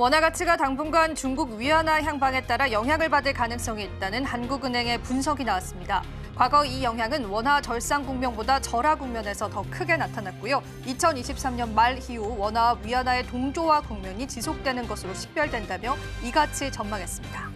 원화 가치가 당분간 중국 위안화 향방에 따라 영향을 받을 가능성이 있다는 한국은행의 분석이 나왔습니다. 과거 이 영향은 원화 절상 국면보다 절하 국면에서 더 크게 나타났고요. 2023년 말 이후 원화와 위안화의 동조화 국면이 지속되는 것으로 식별된다며 이같이 전망했습니다.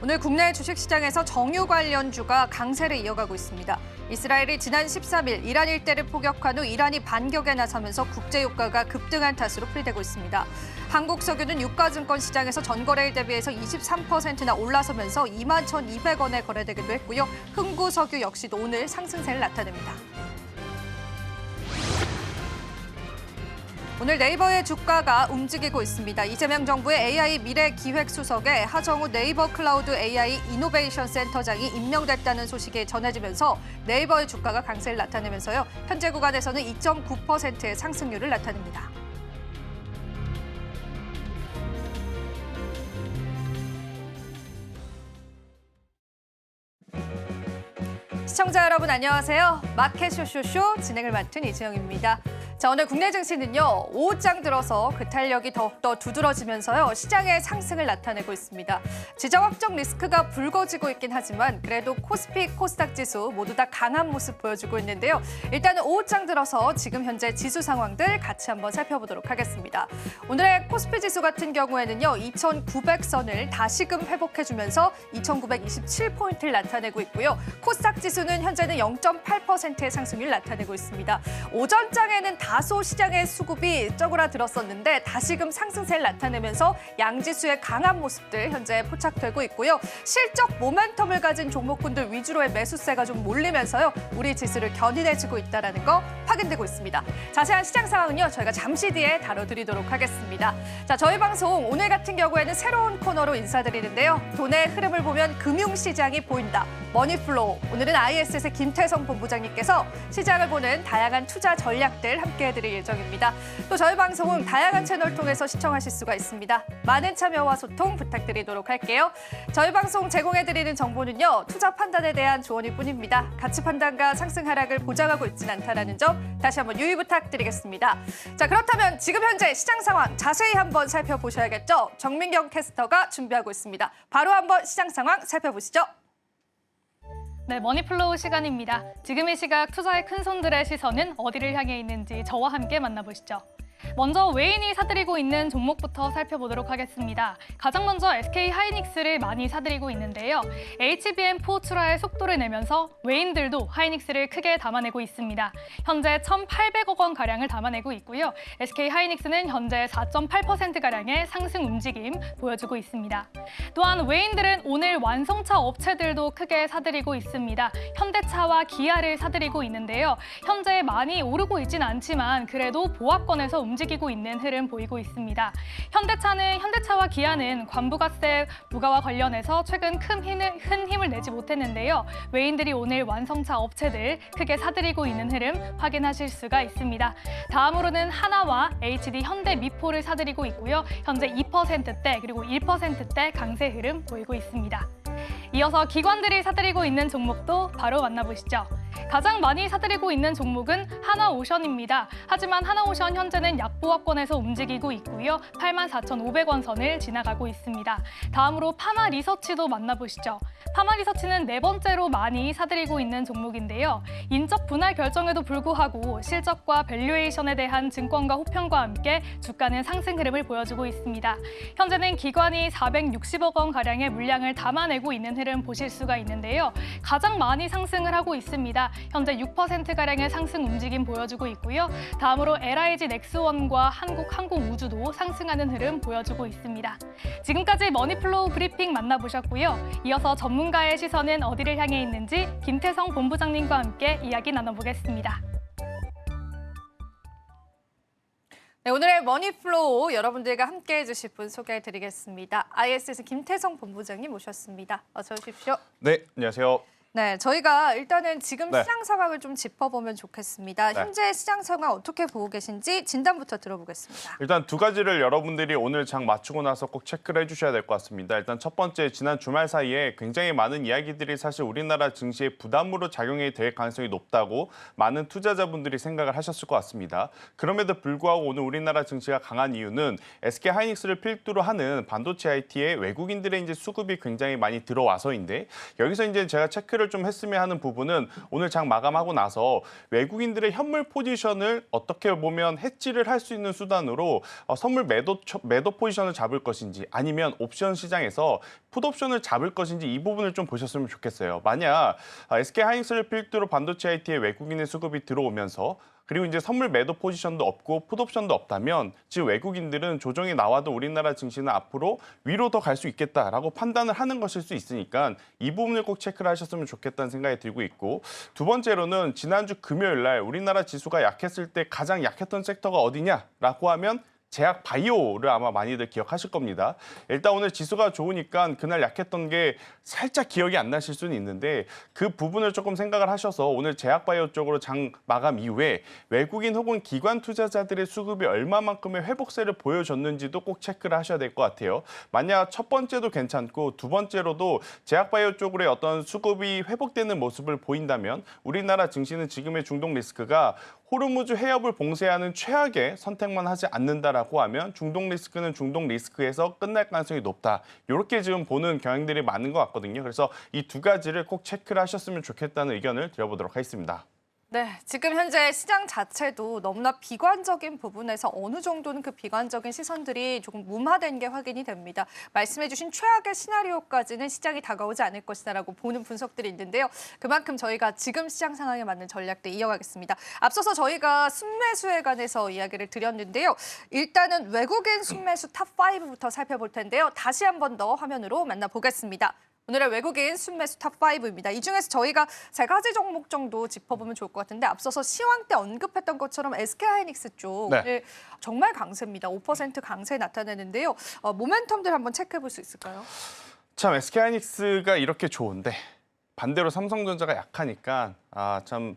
오늘 국내 주식시장에서 정유 관련주가 강세를 이어가고 있습니다. 이스라엘이 지난 13일 이란 일대를 폭격한 후 이란이 반격에 나서면서 국제유가가 급등한 탓으로 풀이되고 있습니다. 한국석유는 유가증권 시장에서 전거래일 대비해서 23%나 올라서면서 21,200원에 거래되기도 했고요. 흥구석유 역시도 오늘 상승세를 나타냅니다. 오늘 네이버의 주가가 움직이고 있습니다. 이재명 정부의 AI 미래기획수석에 하정우 네이버 클라우드 AI 이노베이션 센터장이 임명됐다는 소식이 전해지면서 네이버의 주가가 강세를 나타내면서요. 현재 구간에서는 2.9%의 상승률을 나타냅니다. 시청자 여러분 안녕하세요. 마켓 쇼쇼쇼 진행을 맡은 이지영입니다. 자, 오늘 국내 증시는요. 오후장 들어서 그 탄력이 더욱더 두드러지면서요. 시장의 상승을 나타내고 있습니다. 지정 확정 리스크가 불거지고 있긴 하지만 그래도 코스피, 코스닥 지수 모두 다 강한 모습 보여주고 있는데요. 일단은 오후장 들어서 지금 현재 지수 상황들 같이 한번 살펴보도록 하겠습니다. 오늘의 코스피 지수 같은 경우에는요. 2,900선을 다시금 회복해주면서 2,927포인트를 나타내고 있고요. 코스닥 지수는 현재는 0.8%의 상승률을 나타내고 있습니다. 오전장에는 다소 시장의 수급이 쩌그라들었었는데 다시금 상승세를 나타내면서 양지수의 강한 모습들 현재 포착되고 있고요. 실적 모멘텀을 가진 종목군들 위주로의 매수세가 좀 몰리면서요. 우리 지수를 견인해주고 있다는 거 확인되고 있습니다. 자세한 시장 상황은요. 저희가 잠시 뒤에 다뤄드리도록 하겠습니다. 자, 저희 방송 오늘 같은 경우에는 새로운 코너로 인사드리는데요. 돈의 흐름을 보면 금융시장이 보인다. 머니플로우. 오늘은 ISS의 김태성 본부장님께서 시장을 보는 다양한 투자 전략들 함께해드릴 예정입니다. 또 저희 방송은 다양한 채널 통해서 시청하실 수가 있습니다. 많은 참여와 소통 부탁드리도록 할게요. 저희 방송 제공해드리는 정보는요. 투자 판단에 대한 조언일 뿐입니다. 가치 판단과 상승 하락을 보장하고 있지는 않다는 점 다시 한번 유의 부탁드리겠습니다. 자, 그렇다면 지금 현재 시장 상황 자세히 한번 살펴보셔야겠죠. 정민경 캐스터가 준비하고 있습니다. 바로 한번 시장 상황 살펴보시죠. 네, 머니플로우 시간입니다. 지금 이 시각 투자의 큰손들의 시선은 어디를 향해 있는지 저와 함께 만나보시죠. 먼저 외인이 사들이고 있는 종목부터 살펴보도록 하겠습니다. 가장 먼저 SK 하이닉스를 많이 사들이고 있는데요. HBM4 출하의 속도를 내면서 외인들도 하이닉스를 크게 담아내고 있습니다. 현재 1,800억 원가량을 담아내고 있고요. SK 하이닉스는 현재 4.8%가량의 상승 움직임 보여주고 있습니다. 또한 외인들은 오늘 완성차 업체들도 크게 사들이고 있습니다. 현대차와 기아를 사들이고 있는데요. 현재 많이 오르고 있지는 않지만 그래도 보합권에서 움직이고 있는 흐름 보이고 있습니다. 현대차와 기아는 관부가세 부과와 관련해서 최근 큰 힘을 내지 못했는데요. 외인들이 오늘 완성차 업체들 크게 사들이고 있는 흐름 확인하실 수가 있습니다. 다음으로는 하나와 HD 현대미포를 사들이고 있고요. 현재 2%대 그리고 1%대 강세 흐름 보이고 있습니다. 이어서 기관들이 사들이고 있는 종목도 바로 만나보시죠. 가장 많이 사들이고 있는 종목은 하나오션입니다. 하지만 하나오션 현재는 약보합권에서 움직이고 있고요. 84,500원 선을 지나가고 있습니다. 다음으로 파마리서치도 만나보시죠. 파마리서치는 네 번째로 많이 사들이고 있는 종목인데요. 인적 분할 결정에도 불구하고 실적과 밸류에이션에 대한 증권가 호평과 함께 주가는 상승 흐름을 보여주고 있습니다. 현재는 기관이 460억 원가량의 물량을 담아내고 있는 흐름 보실 수가 있는데요. 가장 많이 상승을 하고 있습니다. 현재 6%가량의 상승 움직임 보여주고 있고요. 다음으로 LIG 넥스원과 한국항공우주도 상승하는 흐름 보여주고 있습니다. 지금까지 머니플로우 브리핑 만나보셨고요. 이어서 전문가의 시선은 어디를 향해 있는지 김태성 본부장님과 함께 이야기 나눠보겠습니다. 네, 오늘의 머니플로우 여러분들과 함께해 주실 분 소개해드리겠습니다. ISS 김태성 본부장님 모셨습니다. 어서 오십시오. 네, 안녕하세요. 네, 저희가 일단은 지금 네. 시장 상황을 좀 짚어보면 좋겠습니다. 네. 현재 시장 상황 어떻게 보고 계신지 진단부터 들어보겠습니다. 일단 두 가지를 여러분들이 오늘 장 마치고 나서 꼭 체크를 해주셔야 될 것 같습니다. 일단 첫 번째, 지난 주말 사이에 굉장히 많은 이야기들이 사실 우리나라 증시에 부담으로 작용이 될 가능성이 높다고 많은 투자자분들이 생각을 하셨을 것 같습니다. 그럼에도 불구하고 오늘 우리나라 증시가 강한 이유는 SK 하이닉스를 필두로 하는 반도체 IT에 외국인들의 이제 수급이 굉장히 많이 들어와서인데, 여기서 이제 제가 체크를 좀 했으면 하는 부분은 오늘 장 마감하고 나서 외국인들의 현물 포지션을 어떻게 보면 해지를 할 수 있는 수단으로 선물 매도 포지션을 잡을 것인지, 아니면 옵션 시장에서 풋옵션을 잡을 것인지, 이 부분을 좀 보셨으면 좋겠어요. 만약 SK 하이닉스를 필두로 반도체 IT에 외국인의 수급이 들어오면서, 그리고 이제 선물 매도 포지션도 없고 풋옵션도 없다면 지금 외국인들은 조정이 나와도 우리나라 증시는 앞으로 위로 더 갈 수 있겠다라고 판단을 하는 것일 수 있으니까 이 부분을 꼭 체크를 하셨으면 좋겠다는 생각이 들고 있고, 두 번째로는 지난주 금요일 날 우리나라 지수가 약했을 때 가장 약했던 섹터가 어디냐라고 하면 제약 바이오를 아마 많이들 기억하실 겁니다. 일단 오늘 지수가 좋으니까 그날 약했던 게 살짝 기억이 안 나실 수는 있는데, 그 부분을 조금 생각을 하셔서 오늘 제약 바이오 쪽으로 장 마감 이후에 외국인 혹은 기관 투자자들의 수급이 얼마만큼의 회복세를 보여줬는지도 꼭 체크를 하셔야 될 것 같아요. 만약 첫 번째도 괜찮고 두 번째로도 제약 바이오 쪽으로의 어떤 수급이 회복되는 모습을 보인다면 우리나라 증시는 지금의 중동 리스크가 호르무즈 해협을 봉쇄하는 최악의 선택만 하지 않는다라고 하면 중동 리스크는 중동 리스크에서 끝날 가능성이 높다. 이렇게 지금 보는 경향들이 많은 것 같거든요. 그래서 이 두 가지를 꼭 체크를 하셨으면 좋겠다는 의견을 드려보도록 하겠습니다. 네, 지금 현재 시장 자체도 너무나 비관적인 부분에서 어느 정도는 그 비관적인 시선들이 조금 무마된 게 확인이 됩니다. 말씀해주신 최악의 시나리오까지는 시장이 다가오지 않을 것이다라고 보는 분석들이 있는데요. 그만큼 저희가 지금 시장 상황에 맞는 전략들 이어가겠습니다. 앞서서 저희가 순매수에 관해서 이야기를 드렸는데요. 일단은 외국인 순매수 탑5부터 살펴볼 텐데요. 다시 한 번 더 화면으로 만나보겠습니다. 오늘의 외국인 순매수 탑5입니다. 이 중에서 저희가 세 가지 종목 정도 짚어보면 좋을 것 같은데, 앞서서 시황 때 언급했던 것처럼 SK하이닉스 쪽 네. 오늘 정말 강세입니다. 5% 강세 나타내는데요. 모멘텀들 한번 체크해 볼 수 있을까요? 참 SK 하이닉스가 이렇게 좋은데 반대로 삼성전자가 약하니까 참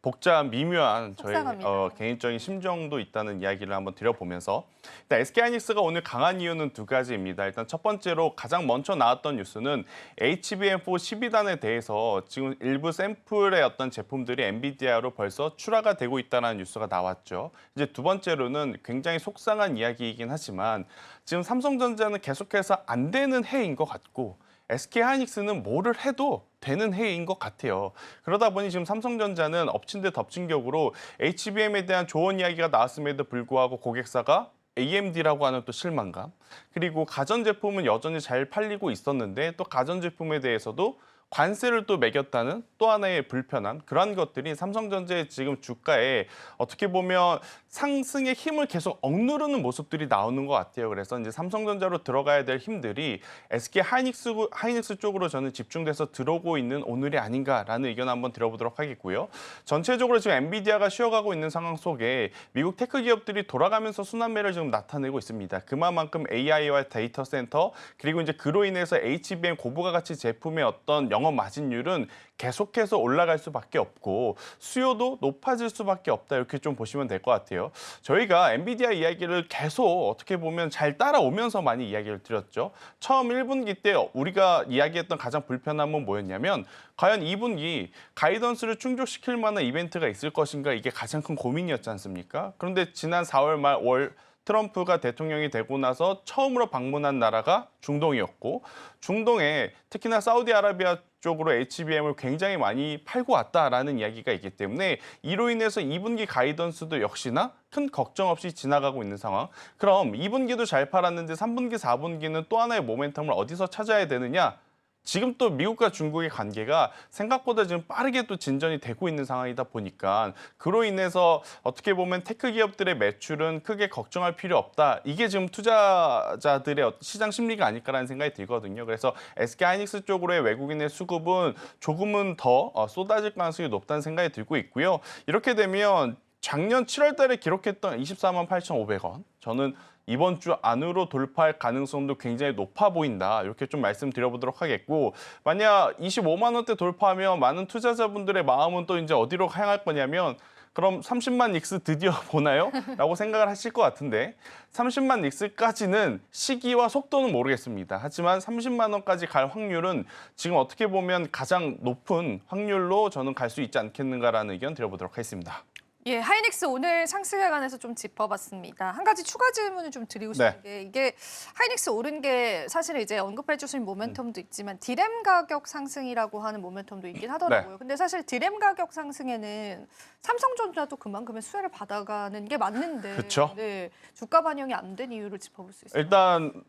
복잡한 미묘한 저희 속상합니다. 개인적인 심정도 있다는 이야기를 한번 드려보면서, 일단 SK 하이닉스가 오늘 강한 이유는 두 가지입니다. 일단 첫 번째로 가장 먼저 나왔던 뉴스는 HBM4 12단에 대해서 지금 일부 샘플의 어떤 제품들이 엔비디아로 벌써 출하가 되고 있다는 뉴스가 나왔죠. 이제 두 번째로는 굉장히 속상한 이야기이긴 하지만 지금 삼성전자는 계속해서 안 되는 해인 것 같고, SK 하이닉스는 뭐를 해도 되는 해인 것 같아요. 그러다 보니 지금 삼성전자는 엎친 데 덮친 격으로 HBM에 대한 좋은 이야기가 나왔음에도 불구하고 고객사가 AMD라고 하는 또 실망감, 그리고 가전제품은 여전히 잘 팔리고 있었는데 또 가전제품에 대해서도 관세를 또 매겼다는 또 하나의 불편함, 그런 것들이 삼성전자의 지금 주가에 어떻게 보면 상승의 힘을 계속 억누르는 모습들이 나오는 것 같아요. 그래서 이제 삼성전자로 들어가야 될 힘들이 SK 하이닉스 쪽으로 저는 집중돼서 들어오고 있는 오늘이 아닌가라는 의견 한번 들어보도록 하겠고요. 전체적으로 지금 엔비디아가 쉬어가고 있는 상황 속에 미국 테크 기업들이 돌아가면서 순환매를 지금 나타내고 있습니다. 그만큼 AI와 데이터 센터, 그리고 이제 그로 인해서 HBM 고부가 가치 제품의 어떤 영업 마진율은 계속해서 올라갈 수밖에 없고 수요도 높아질 수밖에 없다, 이렇게 좀 보시면 될 것 같아요. 저희가 엔비디아 이야기를 계속 어떻게 보면 잘 따라오면서 많이 이야기를 드렸죠. 처음 1분기 때 우리가 이야기했던 가장 불편함은 뭐였냐면, 과연 2분기 가이던스를 충족시킬 만한 이벤트가 있을 것인가, 이게 가장 큰 고민이었지 않습니까? 그런데 지난 4월 말 트럼프가 대통령이 되고 나서 처음으로 방문한 나라가 중동이었고, 중동에 특히나 사우디아라비아 쪽으로 HBM을 굉장히 많이 팔고 왔다라는 이야기가 있기 때문에 이로 인해서 2분기 가이던스도 역시나 큰 걱정 없이 지나가고 있는 상황. 그럼 2분기도 잘 팔았는데 3분기, 4분기는 또 하나의 모멘텀을 어디서 찾아야 되느냐? 지금 또 미국과 중국의 관계가 생각보다 지금 빠르게 또 진전이 되고 있는 상황이다 보니까 그로 인해서 어떻게 보면 테크 기업들의 매출은 크게 걱정할 필요 없다. 이게 지금 투자자들의 시장 심리가 아닐까라는 생각이 들거든요. 그래서 SK 하이닉스 쪽으로의 외국인의 수급은 조금은 더 쏟아질 가능성이 높다는 생각이 들고 있고요. 이렇게 되면 작년 7월 달에 기록했던 24만 8,500원. 저는 이번 주 안으로 돌파할 가능성도 굉장히 높아 보인다. 이렇게 좀 말씀드려보도록 하겠고, 만약 25만 원대 돌파하면 많은 투자자분들의 마음은 또 이제 어디로 향할 거냐면, 그럼 30만 닉스 드디어 보나요? 라고 생각을 하실 것 같은데, 30만 닉스까지는 시기와 속도는 모르겠습니다. 하지만 30만 원까지 갈 확률은 지금 어떻게 보면 가장 높은 확률로 저는 갈 수 있지 않겠는가라는 의견 드려보도록 하겠습니다. 예, 하이닉스 오늘 상승에 관해서 좀 짚어봤습니다. 한 가지 추가 질문을 좀 드리고 싶은 네. 게 이게 하이닉스 오른 게 사실 이제 언급해 주신 모멘텀도 있지만 디램 가격 상승이라고 하는 모멘텀도 있긴 하더라고요. 근데 사실 디램 가격 상승에는 삼성전자도 그만큼의 수혜를 받아가는 게 맞는데 그쵸. 네, 주가 반영이 안 된 이유를 짚어볼 수 있어요. 일단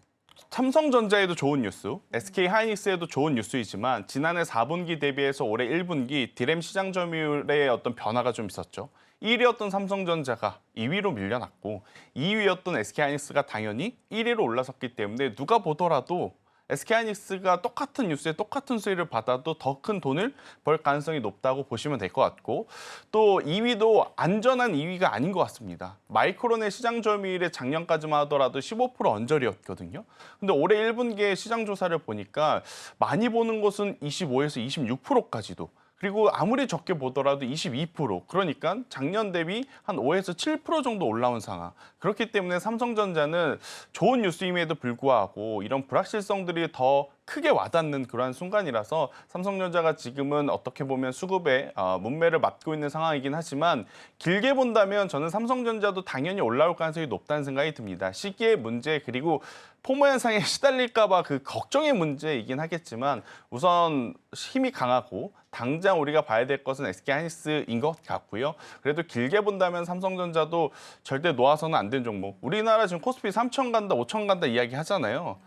삼성전자에도 좋은 뉴스, SK 하이닉스에도 좋은 뉴스이지만 지난해 4분기 대비해서 올해 1분기 디램 시장 점유율의 어떤 변화가 좀 있었죠. 1위였던 삼성전자가 2위로 밀려났고 2위였던 SK 하이닉스가 당연히 1위로 올라섰기 때문에 누가 보더라도 SK 하이닉스가 똑같은 뉴스에 똑같은 수혜를 받아도 더 큰 돈을 벌 가능성이 높다고 보시면 될 것 같고, 또 2위도 안전한 2위가 아닌 것 같습니다. 마이크론의 시장 점유율이 작년까지만 하더라도 15% 언저리였거든요. 근데 올해 1분기에 시장 조사를 보니까 많이 보는 곳은 25에서 26%까지도, 그리고 아무리 적게 보더라도 22%, 그러니까 작년 대비 한 5에서 7% 정도 올라온 상황. 그렇기 때문에 삼성전자는 좋은 뉴스임에도 불구하고 이런 불확실성들이 더 크게 와닿는 그러한 순간이라서 삼성전자가 지금은 어떻게 보면 수급에 문매를 맞고 있는 상황이긴 하지만, 길게 본다면 저는 삼성전자도 당연히 올라올 가능성이 높다는 생각이 듭니다. 시기의 문제, 그리고 포모 현상에 시달릴까 봐 그 걱정의 문제이긴 하겠지만, 우선 힘이 강하고 당장 우리가 봐야 될 것은 SK 하이닉스인 것 같고요. 그래도 길게 본다면 삼성전자도 절대 놓아서는 안 된 종목. 우리나라 지금 코스피 3천 간다, 5천 간다 이야기 하잖아요.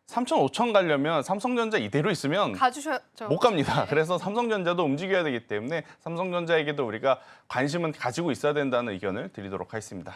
3천, 5천 가려면 삼성전자 이대로 있으면 가주셔야죠. 못 갑니다. 그래서 삼성전자도 움직여야 되기 때문에 삼성전자에게도 우리가 관심은 가지고 있어야 된다는 의견을 드리도록 하겠습니다.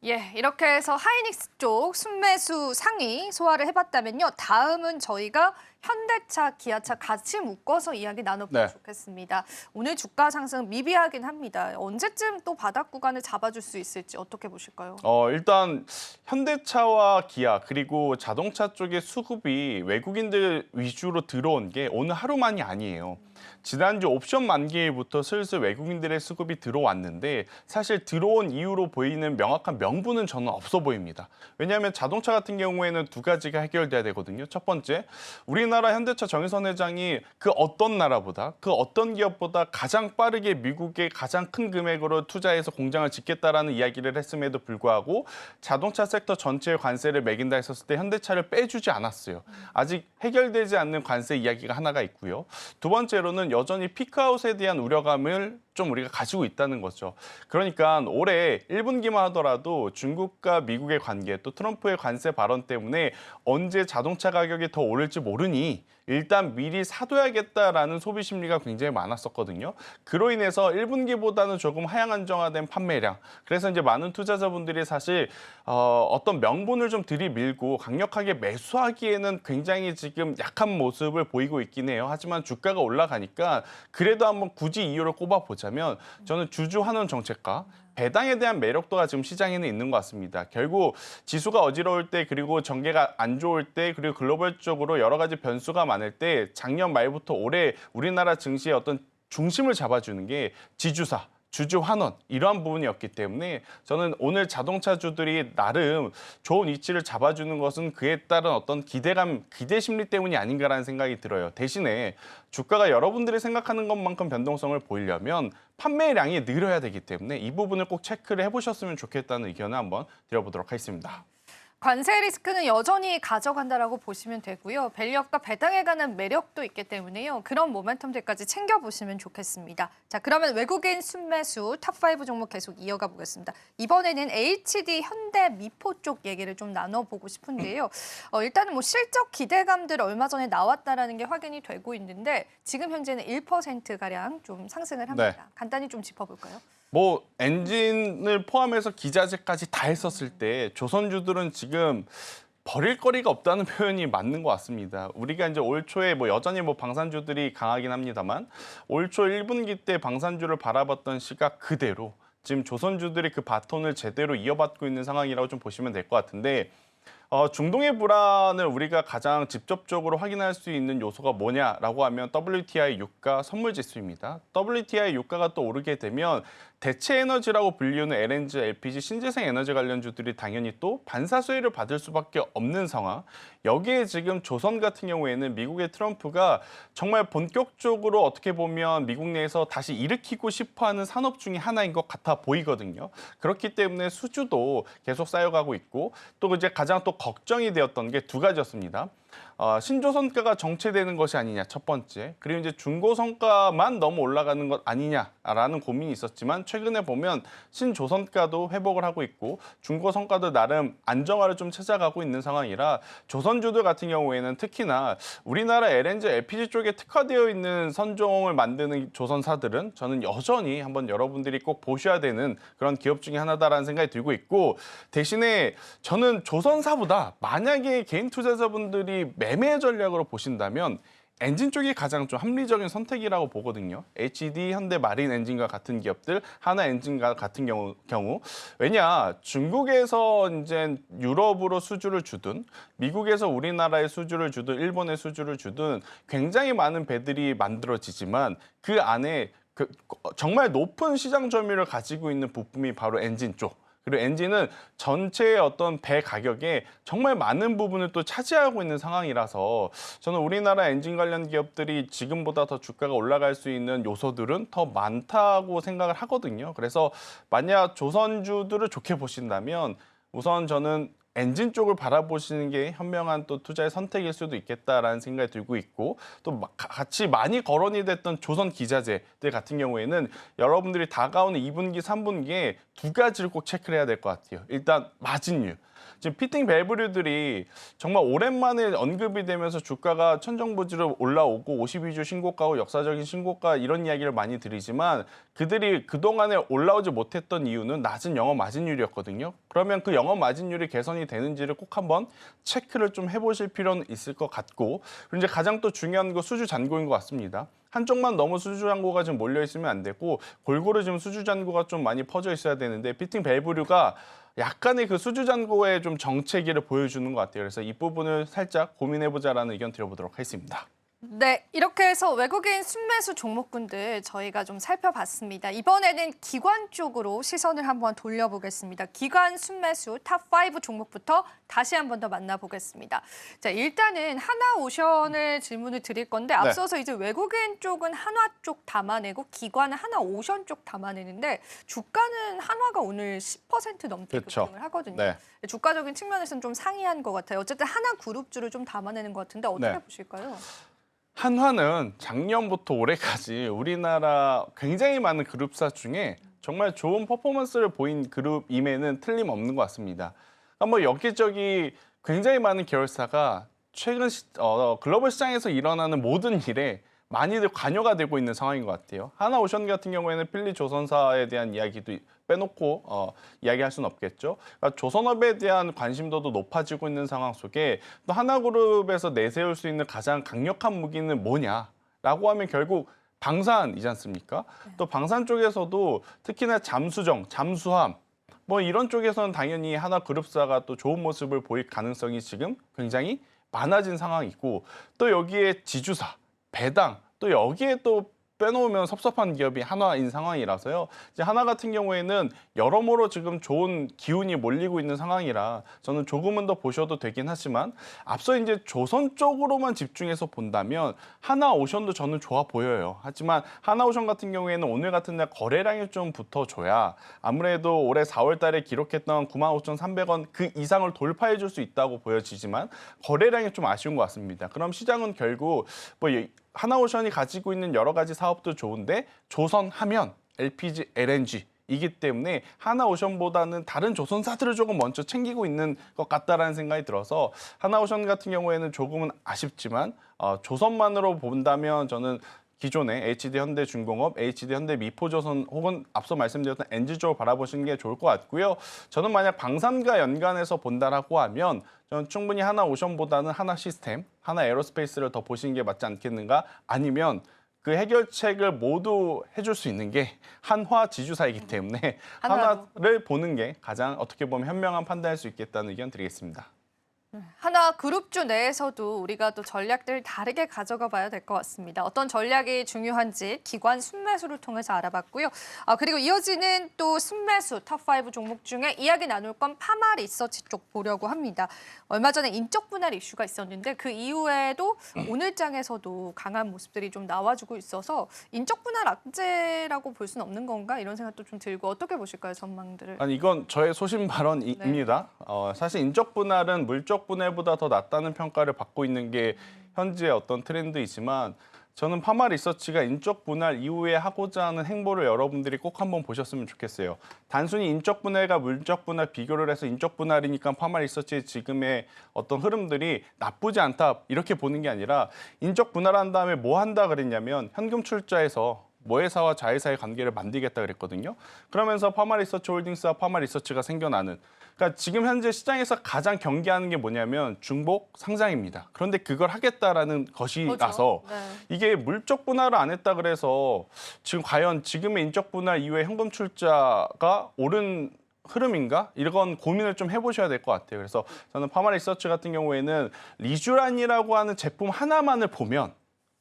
예, 이렇게 해서 하이닉스 쪽 순매수 상위 소화를 해봤다면요. 다음은 저희가 현대차, 기아차 같이 묶어서 이야기 나눠보면 네. 좋겠습니다. 오늘 주가 상승 미비하긴 합니다. 언제쯤 또 바닥 구간을 잡아줄 수 있을지 어떻게 보실까요? 일단 현대차와 기아 그리고 자동차 쪽의 수급이 외국인들 위주로 들어온 게 오늘 하루만이 아니에요. 지난주 옵션 만기일부터 슬슬 외국인들의 수급이 들어왔는데, 사실 들어온 이유로 보이는 명확한 명분은 저는 없어 보입니다. 왜냐하면 자동차 같은 경우에는 두 가지가 해결돼야 되거든요. 첫 번째, 우리나라 현대차 정의선 회장이 그 어떤 나라보다, 그 어떤 기업보다 가장 빠르게 미국의 가장 큰 금액으로 투자해서 공장을 짓겠다라는 이야기를 했음에도 불구하고 자동차 섹터 전체의 관세를 매긴다 했었을 때 현대차를 빼주지 않았어요. 아직 해결되지 않는 관세 이야기가 하나가 있고요. 두 번째로는 여전히 피크아웃에 대한 우려감을 좀 우리가 가지고 있다는 거죠. 그러니까 올해 1분기만 하더라도 중국과 미국의 관계, 또 트럼프의 관세 발언 때문에 언제 자동차 가격이 더 오를지 모르니 일단 미리 사둬야겠다라는 소비 심리가 굉장히 많았었거든요. 그로 인해서 1분기보다는 조금 하향 안정화된 판매량. 그래서 이제 많은 투자자분들이 사실 어떤 명분을 좀 들이밀고 강력하게 매수하기에는 굉장히 지금 약한 모습을 보이고 있긴 해요. 하지만 주가가 올라가니까 그래도 한번 굳이 이유를 꼽아보자면 저는 주주 환원 정책과 배당에 대한 매력도가 지금 시장에는 있는 것 같습니다. 결국 지수가 어지러울 때, 그리고 전개가 안 좋을 때, 그리고 글로벌적으로 여러 가지 변수가 많을 때 작년 말부터 올해 우리나라 증시의 어떤 중심을 잡아주는 게 지주사, 주주 환원 이러한 부분이었기 때문에 저는 오늘 자동차주들이 나름 좋은 위치를 잡아주는 것은 그에 따른 어떤 기대감, 기대 심리 때문이 아닌가라는 생각이 들어요. 대신에 주가가 여러분들이 생각하는 것만큼 변동성을 보이려면 판매량이 늘어야 되기 때문에 이 부분을 꼭 체크를 해보셨으면 좋겠다는 의견을 한번 드려보도록 하겠습니다. 관세 리스크는 여전히 가져간다라고 보시면 되고요. 밸류업과 배당에 관한 매력도 있기 때문에요. 그런 모멘텀들까지 챙겨보시면 좋겠습니다. 자, 그러면 외국인 순매수 탑5 종목 계속 이어가 보겠습니다. 이번에는 HD, 현대, 미포 쪽 얘기를 좀 나눠보고 싶은데요. 일단은 뭐 실적 기대감들 얼마 전에 나왔다라는 게 확인이 되고 있는데 지금 현재는 1%가량 좀 상승을 합니다. 네. 간단히 좀 짚어볼까요? 뭐 엔진을 포함해서 기자재까지 다 했었을 때 조선주들은 지금 버릴 거리가 없다는 표현이 맞는 것 같습니다. 우리가 이제 올 초에 뭐 여전히 뭐 방산주들이 강하긴 합니다만 올 초 1분기 때 방산주를 바라봤던 시각 그대로 지금 조선주들이 그 바톤을 제대로 이어받고 있는 상황이라고 좀 보시면 될 것 같은데 중동의 불안을 우리가 가장 직접적으로 확인할 수 있는 요소가 뭐냐라고 하면 WTI 유가 선물 지수입니다. WTI 유가가 또 오르게 되면 대체 에너지라고 불리우는 LNG, LPG, 신재생 에너지 관련주들이 당연히 또 반사 수혜를 받을 수밖에 없는 상황. 여기에 지금 조선 같은 경우에는 미국의 트럼프가 정말 본격적으로 어떻게 보면 미국 내에서 다시 일으키고 싶어하는 산업 중에 하나인 것 같아 보이거든요. 그렇기 때문에 수주도 계속 쌓여가고 있고 또 이제 가장 또 걱정이 되었던 게 두 가지였습니다. 신조선가가 정체되는 것이 아니냐 첫 번째, 그리고 이제 중고성가만 너무 올라가는 것 아니냐라는 고민이 있었지만 최근에 보면 신조선가도 회복을 하고 있고 중고성가도 나름 안정화를 좀 찾아가고 있는 상황이라 조선주들 같은 경우에는 특히나 우리나라 LNG, LPG 쪽에 특화되어 있는 선종을 만드는 조선사들은 저는 여전히 한번 여러분들이 꼭 보셔야 되는 그런 기업 중에 하나다라는 생각이 들고 있고, 대신에 저는 조선사보다 만약에 개인 투자자분들이 매매 전략으로 보신다면 엔진 쪽이 가장 좀 합리적인 선택이라고 보거든요. HD, 현대 마린 엔진과 같은 기업들, 하나 엔진과 같은 경우. 왜냐, 중국에서 이제 유럽으로 수주를 주든, 미국에서 우리나라에 수주를 주든, 일본에 수주를 주든 굉장히 많은 배들이 만들어지지만 그 안에 정말 높은 시장 점유율을 가지고 있는 부품이 바로 엔진 쪽. 그리고 엔진은 전체의 어떤 배 가격에 정말 많은 부분을 또 차지하고 있는 상황이라서 저는 우리나라 엔진 관련 기업들이 지금보다 더 주가가 올라갈 수 있는 요소들은 더 많다고 생각을 하거든요. 그래서 만약 조선주들을 좋게 보신다면 우선 저는 엔진 쪽을 바라보시는 게 현명한 또 투자의 선택일 수도 있겠다라는 생각이 들고 있고, 또 같이 많이 거론이 됐던 조선 기자재들 같은 경우에는 여러분들이 다가오는 2분기, 3분기에 두 가지를 꼭 체크를 해야 될 것 같아요. 일단 마진율. 지금 피팅 밸브류들이 정말 오랜만에 언급이 되면서 주가가 천정부지로 올라오고 52주 신고가고 역사적인 신고가 이런 이야기를 많이 드리지만 그들이 그동안에 올라오지 못했던 이유는 낮은 영업 마진율이었거든요. 그러면 그 영업 마진율이 개선이 되는지를 꼭 한번 체크를 좀 해보실 필요는 있을 것 같고, 그리고 이제 가장 또 중요한 거 수주 잔고인 것 같습니다. 한쪽만 너무 수주 잔고가 좀 몰려 있으면 안 되고 골고루 지금 수주 잔고가 좀 많이 퍼져 있어야 되는데 피팅 밸브류가 약간의 그 수주 잔고의 좀 정체기를 보여주는 것 같아요. 그래서 이 부분을 살짝 고민해보자라는 의견 드려보도록 하겠습니다. 네, 이렇게 해서 외국인 순매수 종목군들 저희가 좀 살펴봤습니다. 이번에는 기관 쪽으로 시선을 한번 돌려보겠습니다. 기관 순매수 탑5 종목부터 다시 한 번 더 만나보겠습니다. 자, 일단은 하나오션을 질문을 드릴 건데 앞서서 이제 외국인 쪽은 한화 쪽 담아내고 기관은 하나오션 쪽 담아내는데 주가는 한화가 오늘 10% 넘게 그렇죠. 급등을 하거든요. 네. 주가적인 측면에서는 좀 상이한 것 같아요. 어쨌든 하나 그룹주를 좀 담아내는 것 같은데 어떻게 네. 보실까요? 한화는 작년부터 올해까지 우리나라 굉장히 많은 그룹사 중에 정말 좋은 퍼포먼스를 보인 그룹임에는 틀림없는 것 같습니다. 뭐 여기저기 굉장히 많은 계열사가 최근 글로벌 시장에서 일어나는 모든 일에 많이들 관여가 되고 있는 상황인 것 같아요. 하나오션 같은 경우에는 필리조선사에 대한 이야기도 빼놓고 이야기할 수는 없겠죠. 그러니까 조선업에 대한 관심도도 높아지고 있는 상황 속에 또 하나그룹에서 내세울 수 있는 가장 강력한 무기는 뭐냐라고 하면 결국 방산이지 않습니까? 또 방산 쪽에서도 특히나 잠수정, 잠수함 뭐 이런 쪽에서는 당연히 하나그룹사가 또 좋은 모습을 보일 가능성이 지금 굉장히 많아진 상황이고, 또 여기에 지주사, 배당, 또 여기에 또 빼놓으면 섭섭한 기업이 한화인 상황이라서요. 이제 한화 같은 경우에는 여러모로 지금 좋은 기운이 몰리고 있는 상황이라 저는 조금은 더 보셔도 되긴 하지만 앞서 이제 조선 쪽으로만 집중해서 본다면 하나오션도 저는 좋아 보여요. 하지만 하나오션 같은 경우에는 오늘 같은 날 거래량이 좀 붙어줘야 아무래도 올해 4월 달에 기록했던 95,300원 그 이상을 돌파해 줄 수 있다고 보여지지만 거래량이 좀 아쉬운 것 같습니다. 그럼 시장은 결국 뭐 하나오션이 가지고 있는 여러 가지 사업도 좋은데 조선하면 LPG, LNG 이기 때문에 하나오션보다는 다른 조선사들을 조금 먼저 챙기고 있는 것 같다라는 생각이 들어서 하나오션 같은 경우에는 조금은 아쉽지만 조선만으로 본다면 저는 기존의 HD현대중공업, HD현대미포조선 혹은 앞서 말씀드렸던 엔지 쪽을 바라보시는 게 좋을 것 같고요. 저는 만약 방산과 연관해서 본다라고 하면 저는 충분히 하나오션보다는 하나시스템, 하나에어로스페이스를 더 보시는 게 맞지 않겠는가? 아니면 그 해결책을 모두 해줄 수 있는 게 한화 지주사이기 때문에 한화로. 한화를 보는 게 가장 어떻게 보면 현명한 판단할 수 있겠다는 의견 드리겠습니다. 하나 그룹주 내에서도 우리가 또 전략들을 다르게 가져가 봐야 될 것 같습니다. 어떤 전략이 중요한지 기관 순매수를 통해서 알아봤고요. 그리고 이어지는 또 순매수 탑5 종목 중에 이야기 나눌 건 파마 리서치 쪽 보려고 합니다. 얼마 전에 인적 분할 이슈가 있었는데 그 이후에도 오늘 장에서도 강한 모습들이 좀 나와주고 있어서 인적 분할 악재라고 볼 수는 없는 건가 이런 생각도 좀 들고 어떻게 보실까요, 전망들을? 아니 이건 저의 소신 발언입니다. 사실 인적 분할은 물적 분할보다 더 낫다는 평가를 받고 있는 게 현재의 어떤 트렌드이지만 저는 파마 리서치가 인적 분할 이후에 하고자 하는 행보를 여러분들이 꼭 한번 보셨으면 좋겠어요. 단순히 인적 분할과 물적 분할 비교를 해서 인적 분할이니까 파마 리서치의 지금의 어떤 흐름들이 나쁘지 않다 이렇게 보는 게 아니라 인적 분할한 다음에 뭐 한다 그랬냐면 현금 출자에서 모회사와 자회사의 관계를 만들겠다 그랬거든요. 그러면서 파마 리서치 홀딩스와 파마 리서치가 생겨나는. 그러니까 지금 현재 시장에서 가장 경계하는 게 뭐냐면 중복 상장입니다. 그런데 그걸 하겠다라는 것이라서 네. 이게 물적 분할을 안 했다 그래서 지금 과연 지금의 인적 분할 이후에 현금 출자가 옳은 흐름인가? 이건 고민을 좀 해보셔야 될 것 같아요. 그래서 저는 파마 리서치 같은 경우에는 리쥬란이라고 하는 제품 하나만을 보면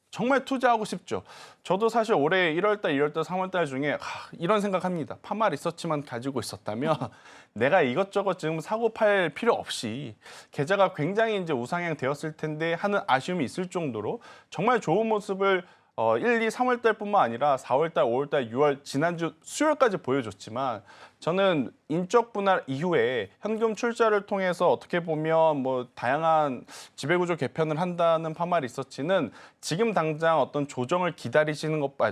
정말 투자하고 싶죠. 저도 사실 올해 1월 달, 2월 달, 3월 달 중에 이런 생각합니다. 파마 리서치만 가지고 있었다면 내가 이것저것 지금 사고 팔 필요 없이 계좌가 굉장히 이제 우상향 되었을 텐데 하는 아쉬움이 있을 정도로 정말 좋은 모습을 1, 2, 3월 달뿐만 아니라 4월 달, 5월 달, 6월 지난주 수요일까지 보여줬지만 저는 인적 분할 이후에 현금 출자를 통해서 어떻게 보면 뭐 다양한 지배구조 개편을 한다는 파마 리서치는 지금 당장 어떤 조정을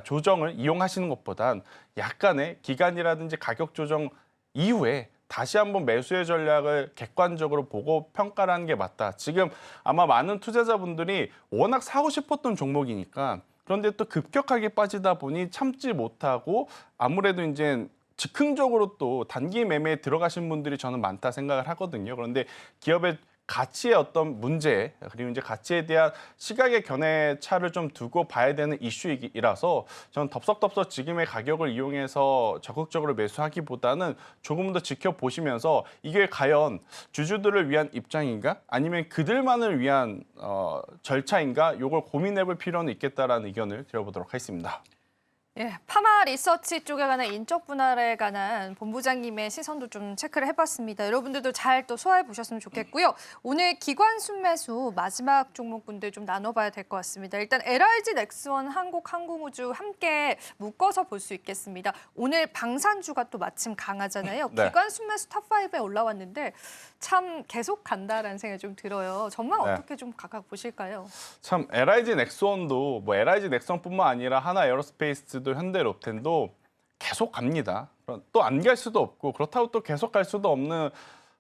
조정을 이용하시는 것보단 약간의 기간이라든지 가격 조정 이후에 다시 한번 매수의 전략을 객관적으로 보고 평가를 하는 게 맞다. 지금 아마 많은 투자자분들이 워낙 사고 싶었던 종목이니까 그런데 또 급격하게 빠지다 보니 참지 못하고 아무래도 이제 즉흥적으로 또 단기 매매에 들어가신 분들이 저는 많다 생각을 하거든요. 그런데 기업의 가치의 어떤 문제 그리고 이제 가치에 대한 시각의 견해차를 좀 두고 봐야 되는 이슈이라서 저는 덥석덥석 지금의 가격을 이용해서 적극적으로 매수하기보다는 조금 더 지켜보시면서 이게 과연 주주들을 위한 입장인가 아니면 그들만을 위한 절차인가 이걸 고민해볼 필요는 있겠다라는 의견을 드려보도록 하겠습니다. 예, 파마 리서치 쪽에 관한 인적 분할에 관한 본부장님의 시선도 좀 체크를 해봤습니다. 여러분들도 잘 또 소화해 보셨으면 좋겠고요. 오늘 기관 순매수 마지막 종목군들 좀 나눠봐야 될 것 같습니다. 일단 LIG 넥스원, 한국항공우주 함께 묶어서 볼 수 있겠습니다. 오늘 방산주가 또 마침 강하잖아요. 네. 기관 순매수 탑5에 올라왔는데 참 계속 간다라는 생각이 좀 들어요. 전망 네. 어떻게 좀 각각 보실까요? 참 LIG 넥스원도 뭐 LIG 넥스원뿐만 아니라 하나 에어로스페이스도 현대 롯데도 계속 갑니다. 또 안 갈 수도 없고 그렇다고 또 계속 갈 수도 없는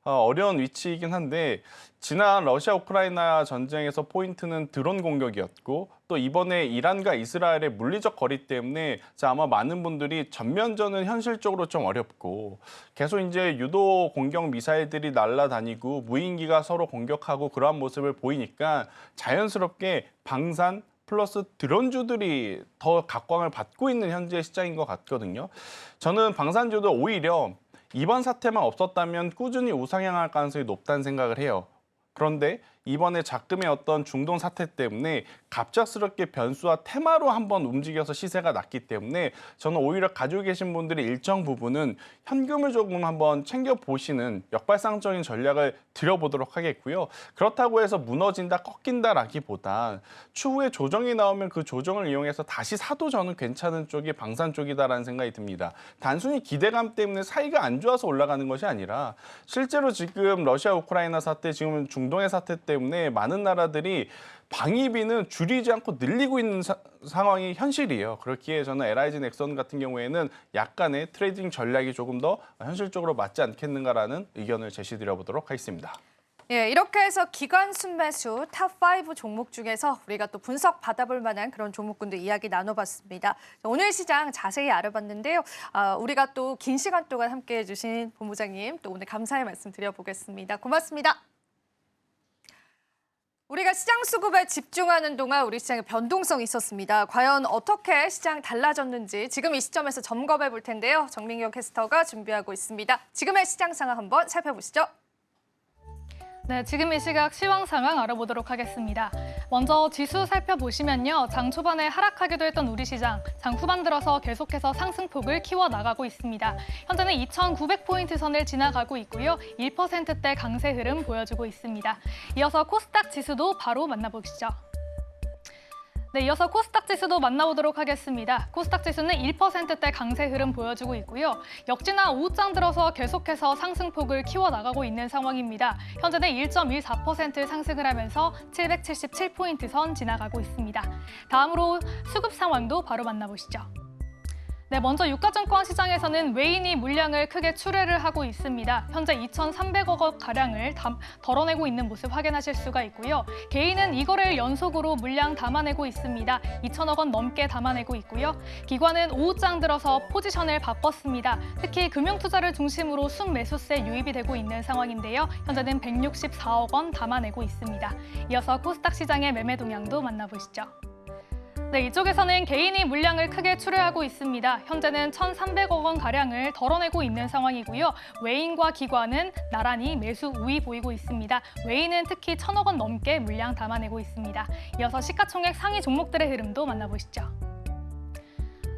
어려운 위치이긴 한데 지난 러시아 우크라이나 전쟁에서 포인트는 드론 공격이었고 또 이번에 이란과 이스라엘의 물리적 거리 때문에 아마 많은 분들이 전면전은 현실적으로 좀 어렵고 계속 이제 유도 공격 미사일들이 날아다니고 무인기가 서로 공격하고 그러한 모습을 보이니까 자연스럽게 방산 플러스 드론주들이 더 각광을 받고 있는 현재 시장인 것 같거든요. 저는 방산주도 오히려 이번 사태만 없었다면 꾸준히 우상향할 가능성이 높다는 생각을 해요. 그런데 이번에 작금의 어떤 중동 사태 때문에 갑작스럽게 변수와 테마로 한번 움직여서 시세가 났기 때문에 저는 오히려 가지고 계신 분들이 일정 부분은 현금을 조금 한번 챙겨보시는 역발상적인 전략을 들여보도록 하겠고요. 그렇다고 해서 무너진다, 꺾인다라기보단 추후에 조정이 나오면 그 조정을 이용해서 다시 사도 저는 괜찮은 쪽이 방산 쪽이다라는 생각이 듭니다. 단순히 기대감 때문에 사이가 안 좋아서 올라가는 것이 아니라 실제로 지금 러시아 우크라이나 사태, 지금 중동의 사태 때문에 많은 나라들이 방위비는 줄이지 않고 늘리고 있는 상황이 현실이에요. 그렇기에 저는 LIG 넥선 같은 경우에는 약간의 트레이딩 전략이 조금 더 현실적으로 맞지 않겠는가라는 의견을 제시드려보도록 하겠습니다. 예, 이렇게 해서 기관 순매수 탑5 종목 중에서 우리가 또 분석 받아볼 만한 그런 종목군들 이야기 나눠봤습니다. 오늘 시장 자세히 알아봤는데요. 우리가 또 긴 시간 동안 함께해 주신 본부장님 또 오늘 감사의 말씀 드려보겠습니다. 고맙습니다. 우리가 시장 수급에 집중하는 동안 우리 시장의 변동성이 있었습니다. 과연 어떻게 시장 달라졌는지 지금 이 시점에서 점검해 볼 텐데요. 정민경 캐스터가 준비하고 있습니다. 지금의 시장 상황 한번 살펴보시죠. 네, 지금 이 시각 시황 상황 알아보도록 하겠습니다. 먼저 지수 살펴보시면요. 장 초반에 하락하기도 했던 우리 시장, 장 후반 들어서 계속해서 상승폭을 키워나가고 있습니다. 현재는 2,900포인트 선을 지나가고 있고요. 1%대 강세 흐름 보여주고 있습니다. 이어서 코스닥 지수도 바로 만나보시죠. 네, 이어서 코스닥 지수도 만나보도록 하겠습니다. 코스닥 지수는 1%대 강세 흐름 보여주고 있고요. 역시나 오후장 들어서 계속해서 상승폭을 키워나가고 있는 상황입니다. 현재는 1.14% 상승을 하면서 777포인트 선 지나가고 있습니다. 다음으로 수급 상황도 바로 만나보시죠. 네, 먼저 유가증권 시장에서는 외인이 물량을 크게 출회를 하고 있습니다. 현재 2,300억 원 가량을 덜어내고 있는 모습 확인하실 수가 있고요. 개인은 이거를 연속으로 물량 담아내고 있습니다. 2,000억 원 넘게 담아내고 있고요. 기관은 오후장 들어서 포지션을 바꿨습니다. 특히 금융투자를 중심으로 순매수세 유입이 되고 있는 상황인데요. 현재는 164억 원 담아내고 있습니다. 이어서 코스닥 시장의 매매 동향도 만나보시죠. 네, 이쪽에서는 개인이 물량을 크게 출회하고 있습니다. 현재는 1,300억 원 가량을 덜어내고 있는 상황이고요. 외인과 기관은 나란히 매수 우위 보이고 있습니다. 외인은 특히 1,000억 원 넘게 물량 담아내고 있습니다. 이어서 시가총액 상위 종목들의 흐름도 만나보시죠.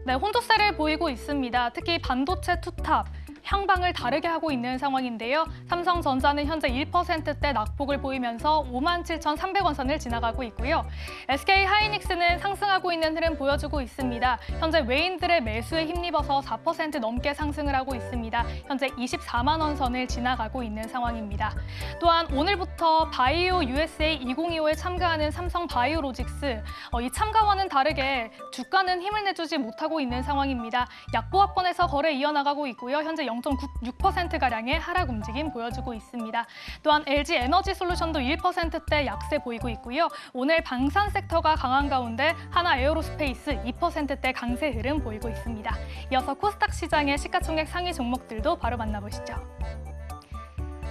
네, 혼조세를 보이고 있습니다. 특히 반도체 투탑, 향방을 다르게 하고 있는 상황인데요. 삼성전자는 현재 1%대 낙폭을 보이면서 57,300원 선을 지나가고 있고요. SK하이닉스는 상승하고 있는 흐름 보여주고 있습니다. 현재 외인들의 매수에 힘입어서 4% 넘게 상승을 하고 있습니다. 현재 24만 원 선을 지나가고 있는 상황입니다. 또한 오늘부터 바이오 USA 2025에 참가하는 삼성 바이오로직스, 이 참가와는 다르게 주가는 힘을 내주지 못하고 있는 상황입니다. 약보합권에서 거래 이어나가고 있고요. 현재 0.6%가량의 하락 움직임 보여주고 있습니다. 또한 LG 에너지 솔루션도 1%대 약세 보이고 있고요. 오늘 방산 섹터가 강한 가운데 하나 에어로스페이스 2%대 강세 흐름 보이고 있습니다. 이어서 코스닥 시장의 시가총액 상위 종목들도 바로 만나보시죠.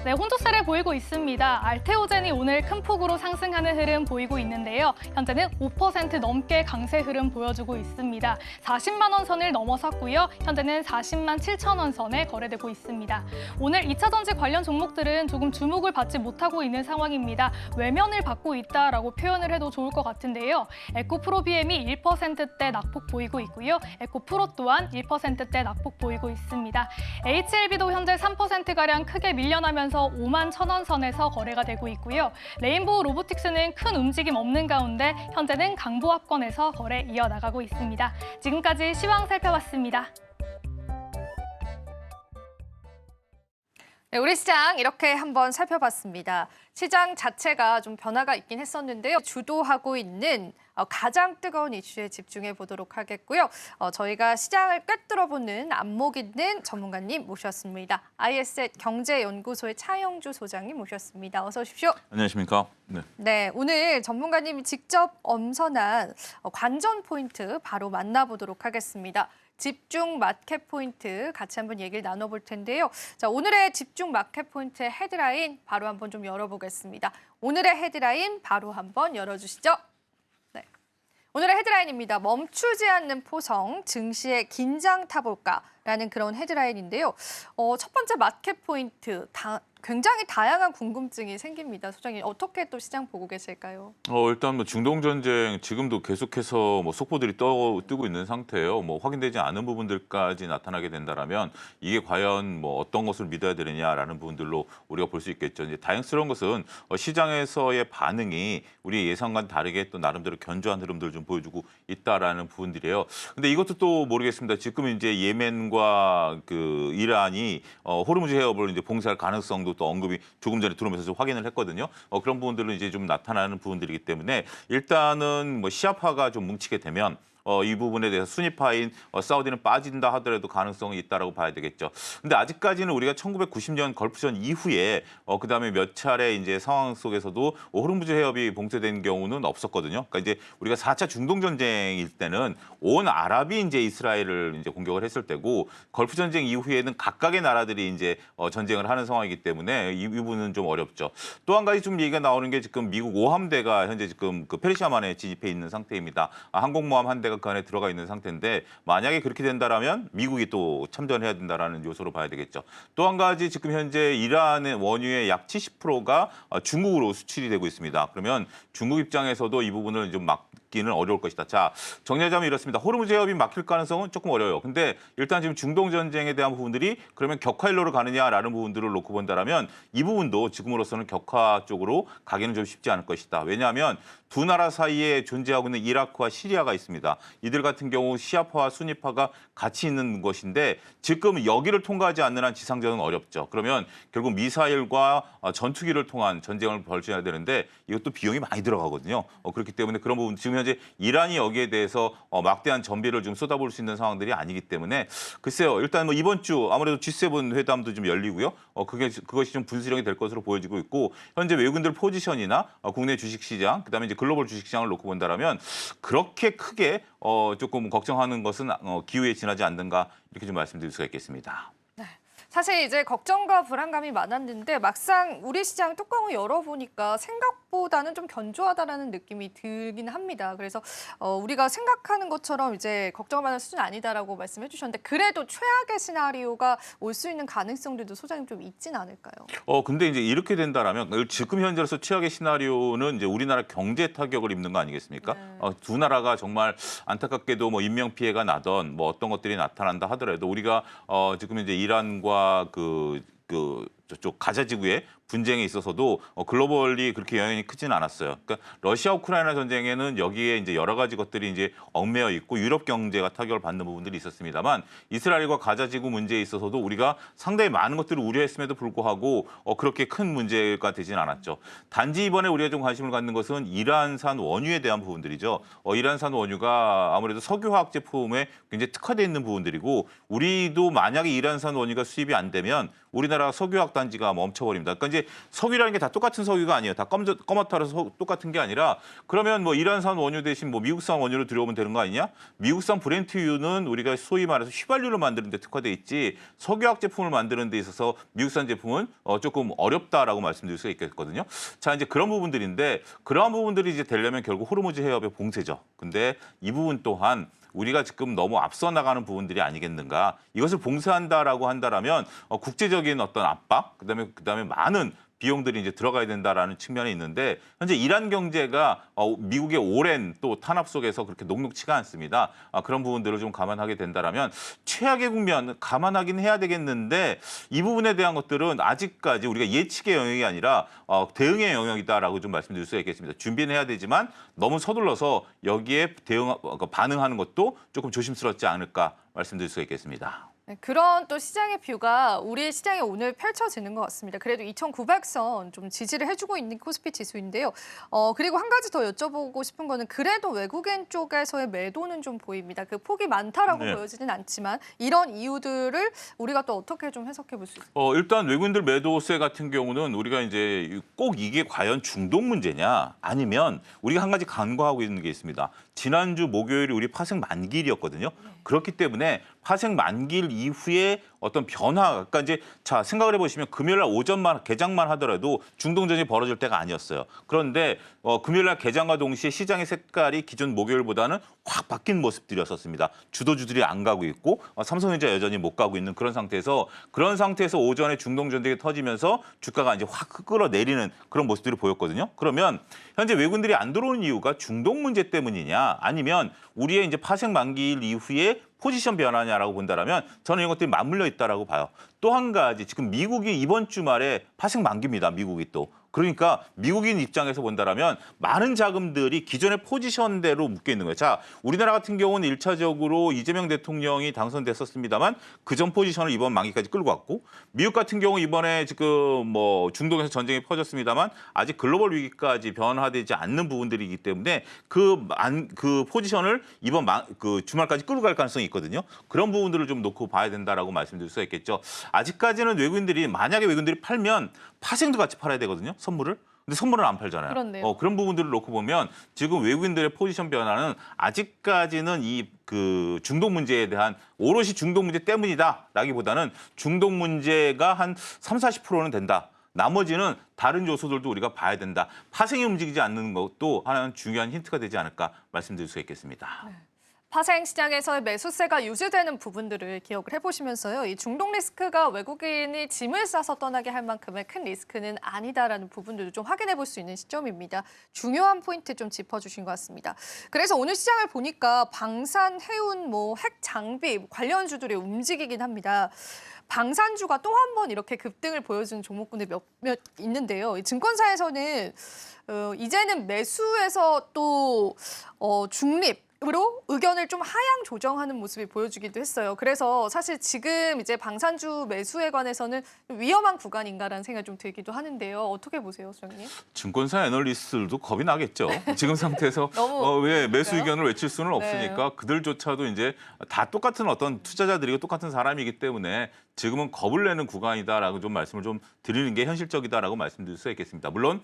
네, 혼조세를 보이고 있습니다. 알테오젠이 오늘 큰 폭으로 상승하는 흐름 보이고 있는데요. 현재는 5% 넘게 강세 흐름 보여주고 있습니다. 40만 원 선을 넘어섰고요. 현재는 40만 7천 원 선에 거래되고 있습니다. 오늘 2차 전지 관련 종목들은 조금 주목을 받지 못하고 있는 상황입니다. 외면을 받고 있다라고 표현을 해도 좋을 것 같은데요. 에코프로비엠이 1%대 낙폭 보이고 있고요. 에코프로 또한 1%대 낙폭 보이고 있습니다. HLB도 현재 3%가량 크게 밀려나면서 5만 1,000원 선에서 거래가 되고 있고요. 레인보우 로보틱스는 큰 움직임 없는 가운데 현재는 강보합권에서 거래 이어나가고 있습니다. 지금까지 시황 살펴봤습니다. 네, 우리 시장 이렇게 한번 살펴봤습니다. 시장 자체가 좀 변화가 있긴 했었는데요. 주도하고 있는 가장 뜨거운 이슈에 집중해 보도록 하겠고요. 저희가 시장을 꿰뚫어보는 안목 있는 전문가님 모셨습니다. IS의 경제연구소의 차영주 소장님 모셨습니다. 어서 오십시오. 안녕하십니까. 네, 오늘 전문가님이 직접 엄선한 관전 포인트 바로 만나보도록 하겠습니다. 집중 마켓 포인트 같이 한번 얘기를 나눠볼 텐데요. 자, 오늘의 집중 마켓 포인트의 헤드라인 바로 한번 좀 열어보겠습니다. 오늘의 헤드라인 바로 한번 열어주시죠. 네, 오늘의 헤드라인입니다. 멈추지 않는 포성, 증시의 긴장 타볼까라는 그런 헤드라인인데요. 첫 번째 마켓 포인트, 굉장히 다양한 궁금증이 생깁니다. 소장님, 어떻게 또 시장 보고 계실까요? 일단 뭐 중동 전쟁 지금도 계속해서 뭐 속보들이 뜨고 있는 상태예요. 뭐 확인되지 않은 부분들까지 나타나게 된다라면 이게 과연 뭐 어떤 것을 믿어야 되느냐라는 부분들로 우리가 볼 수 있겠죠. 이제 다행스러운 것은 시장에서의 반응이 우리 예상과는 다르게 또 나름대로 견조한 흐름들을 좀 보여주고 있다라는 부분들이에요. 근데 이것도 또 모르겠습니다. 지금 이제 예멘과 그 이란이 호르무즈 해협을 이제 봉쇄할 가능성도 또 언급이 조금 전에 들어오면서 좀 확인을 했거든요. 그런 부분들은 이제 좀 나타나는 부분들이기 때문에 일단은 뭐 시합화가 좀 뭉치게 되면 이 부분에 대해서 순위파인 사우디는 빠진다 하더라도 가능성이 있다라고 봐야 되겠죠. 근데 아직까지는 우리가 1990년 걸프전 이후에 그다음에 몇 차례 이제 상황 속에서도 호르무즈 해협이 봉쇄된 경우는 없었거든요. 그러니까 이제 우리가 4차 중동 전쟁일 때는 온 아랍이 이제 이스라엘을 이제 공격을 했을 때고 걸프 전쟁 이후에는 각각의 나라들이 이제 전쟁을 하는 상황이기 때문에 이 부분은 좀 어렵죠. 또 한 가지 좀 얘기가 나오는 게 지금 미국 5함대가 현재 지금 그 페르시아만에 진입해 있는 상태입니다. 항공모함 한 대가 그 안에 들어가 있는 상태인데 만약에 그렇게 된다라면 미국이 또 참전해야 된다라는 요소로 봐야 되겠죠. 또 한 가지 지금 현재 이란의 원유의 약 70%가 중국으로 수출이 되고 있습니다. 그러면 중국 입장에서도 이 부분을 좀 막기는 어려울 것이다. 자, 정리하자면 이렇습니다. 호르무즈 해협이 막힐 가능성은 조금 어려워요. 근데 일단 지금 중동 전쟁에 대한 부분들이 그러면 격화일로로 가느냐라는 부분들을 놓고 본다라면 이 부분도 지금으로서는 격화 쪽으로 가기는 좀 쉽지 않을 것이다. 왜냐하면 두 나라 사이에 존재하고 있는 이라크와 시리아가 있습니다. 이들 같은 경우 시아파와 수니파가 같이 있는 것인데 지금 여기를 통과하지 않는 한 지상전은 어렵죠. 그러면 결국 미사일과 전투기를 통한 전쟁을 벌여야 되는데 이것도 비용이 많이 들어가거든요. 그렇기 때문에 그런 부분 지금 현재 이란이 여기에 대해서 막대한 전비를 좀 쏟아부을 수 있는 상황들이 아니기 때문에 글쎄요. 일단 뭐 이번 주 아무래도 G7 회담도 좀 열리고요. 그것이 좀 분수령이 될 것으로 보여지고 있고 현재 외국인들 포지션이나 국내 주식시장 그다음에 이제 글로벌 주식시장을 놓고 본다라면 그렇게 크게 조금 걱정하는 것은 기후에 지나지 않는가 이렇게 좀 말씀드릴 수가 있겠습니다. 사실 이제 걱정과 불안감이 많았는데 막상 우리 시장 뚜껑을 열어보니까 생각보다는 좀 견조하다라는 느낌이 들긴 합니다. 그래서 우리가 생각하는 것처럼 이제 걱정을 받는 수준이 아니다라고 말씀해 주셨는데 그래도 최악의 시나리오가 올 수 있는 가능성들도 소장님 좀 있진 않을까요? 근데 이제 이렇게 된다라면 지금 현재로서 최악의 시나리오는 이제 우리나라 경제 타격을 입는 거 아니겠습니까? 네. 두 나라가 정말 안타깝게도 뭐 인명 피해가 나던 뭐 어떤 것들이 나타난다 하더라도 우리가 지금 이제 이란과 저쪽 가자 지구의 분쟁에 있어서도 글로벌리 그렇게 영향이 크지는 않았어요. 그러니까 러시아 우크라이나 전쟁에는 여기에 이제 여러 가지 것들이 이제 얽매여 있고 유럽 경제가 타격을 받는 부분들이 있었습니다만 이스라엘과 가자 지구 문제에 있어서도 우리가 상당히 많은 것들을 우려했음에도 불구하고 그렇게 큰 문제가 되지는 않았죠. 단지 이번에 우리가 좀 관심을 갖는 것은 이란산 원유에 대한 부분들이죠. 이란산 원유가 아무래도 석유화학 제품에 굉장히 특화되어 있는 부분들이고 우리도 만약에 이란산 원유가 수입이 안 되면 우리나라 석유화학 단지가 멈춰버립니다. 그러니까 이제 석유라는 게 다 똑같은 석유가 아니에요. 다 검어타라서 똑같은 게 아니라 그러면 뭐 이란산 원유 대신 뭐 미국산 원유로 들여오면 되는 거 아니냐? 미국산 브렌트유는 우리가 소위 말해서 휘발유를 만드는 데 특화돼 있지 석유화학 제품을 만드는 데 있어서 미국산 제품은 조금 어렵다라고 말씀드릴 수가 있겠거든요. 자, 이제 그런 부분들인데 그러한 부분들이 이제 되려면 결국 호르무즈 해협의 봉쇄죠. 근데 이 부분 또한 우리가 지금 너무 앞서 나가는 부분들이 아니겠는가. 이것을 봉쇄한다라고 한다라면 국제적인 어떤 압박, 그다음에 많은 비용들이 이제 들어가야 된다라는 측면이 있는데 현재 이란 경제가 미국의 오랜 또 탄압 속에서 그렇게 녹록치가 않습니다. 그런 부분들을 좀 감안하게 된다라면 최악의 국면 감안하긴 해야 되겠는데 이 부분에 대한 것들은 아직까지 우리가 예측의 영역이 아니라 대응의 영역이다라고 좀 말씀드릴 수가 있겠습니다. 준비는 해야 되지만 너무 서둘러서 여기에 반응하는 것도 조금 조심스럽지 않을까 말씀드릴 수가 있겠습니다. 네, 그런 또 시장의 뷰가 우리 시장에 오늘 펼쳐지는 것 같습니다. 그래도 2,900선 좀 지지를 해주고 있는 코스피 지수인데요. 그리고 한 가지 더 여쭤보고 싶은 거는 그래도 외국인 쪽에서의 매도는 좀 보입니다. 그 폭이 많다라고 네. 보여지는 않지만 이런 이유들을 우리가 또 어떻게 좀 해석해 볼 수 있을까요? 일단 외국인들 매도세 같은 경우는 우리가 이제 꼭 이게 과연 중동 문제냐 아니면 우리가 한 가지 간과하고 있는 게 있습니다. 지난주 목요일이 우리 파생 만기일이었거든요. 그렇기 때문에 파생 만기일 이후에 어떤 변화, 그러니까 이제 자 생각을 해보시면 금요일날 오전만 개장만 하더라도 중동전이 벌어질 때가 아니었어요. 그런데 금요일날 개장과 동시에 시장의 색깔이 기존 목요일보다는 확 바뀐 모습들이었었습니다. 주도주들이 안 가고 있고 삼성전자 여전히 못 가고 있는 그런 상태에서 오전에 중동전쟁이 터지면서 주가가 이제 확 끌어내리는 그런 모습들이 보였거든요. 그러면 현재 외국인들이 안 들어오는 이유가 중동 문제 때문이냐 아니면 우리의 이제 파생 만기일 이후에 포지션 변화냐라고 본다라면 저는 이런 것들이 맞물려 있다라고 봐요. 또 한 가지 지금 미국이 이번 주말에 파생 만기입니다. 미국이 또. 그러니까 미국인 입장에서 본다라면 많은 자금들이 기존의 포지션대로 묶여 있는 거예요. 자, 우리나라 같은 경우는 일차적으로 이재명 대통령이 당선됐었습니다만 그전 포지션을 이번 만기까지 끌고 왔고 미국 같은 경우 이번에 지금 뭐 중동에서 전쟁이 퍼졌습니다만 아직 글로벌 위기까지 변화되지 않는 부분들이기 때문에 그 포지션을 이번 그 주말까지 끌고 갈 가능성이 있거든요. 그런 부분들을 좀 놓고 봐야 된다라고 말씀드릴 수가 있겠죠. 아직까지는 외국인들이 만약에 외국인들이 팔면 파생도 같이 팔아야 되거든요. 선물을. 근데 선물은 안 팔잖아요. 그렇네요. 그런 부분들을 놓고 보면 지금 외국인들의 포지션 변화는 아직까지는 이 그 중동 문제에 대한 오롯이 중동 문제 때문이다라기보다는 중동 문제가 한 30~40%는 된다. 나머지는 다른 요소들도 우리가 봐야 된다. 파생이 움직이지 않는 것도 하나는 중요한 힌트가 되지 않을까 말씀드릴 수 있겠습니다. 파생 시장에서의 매수세가 유지되는 부분들을 기억을 해보시면서요. 이 중동 리스크가 외국인이 짐을 싸서 떠나게 할 만큼의 큰 리스크는 아니다라는 부분들도 좀 확인해 볼 수 있는 시점입니다. 중요한 포인트 좀 짚어주신 것 같습니다. 그래서 오늘 시장을 보니까 방산, 해운, 핵 장비 관련주들이 움직이긴 합니다. 방산주가 또 한 번 이렇게 급등을 보여주는 종목군들 몇몇 있는데요. 이 증권사에서는 이제는 매수에서 또 중립 으로 의견을 좀 하향 조정하는 모습이 보여주기도 했어요. 그래서 사실 지금 이제 방산주 매수에 관해서는 위험한 구간인가라는 생각이 좀 들기도 하는데요. 어떻게 보세요, 소장님? 증권사 애널리스트들도 겁이 나겠죠. 지금 상태에서 너무 왜 매수 그래요? 의견을 외칠 수는 네. 없으니까 그들조차도 이제 다 똑같은 어떤 투자자들이고 똑같은 사람이기 때문에 지금은 겁을 내는 구간이다라고 좀 말씀을 좀 드리는 게 현실적이다라고 말씀드릴 수 있겠습니다. 물론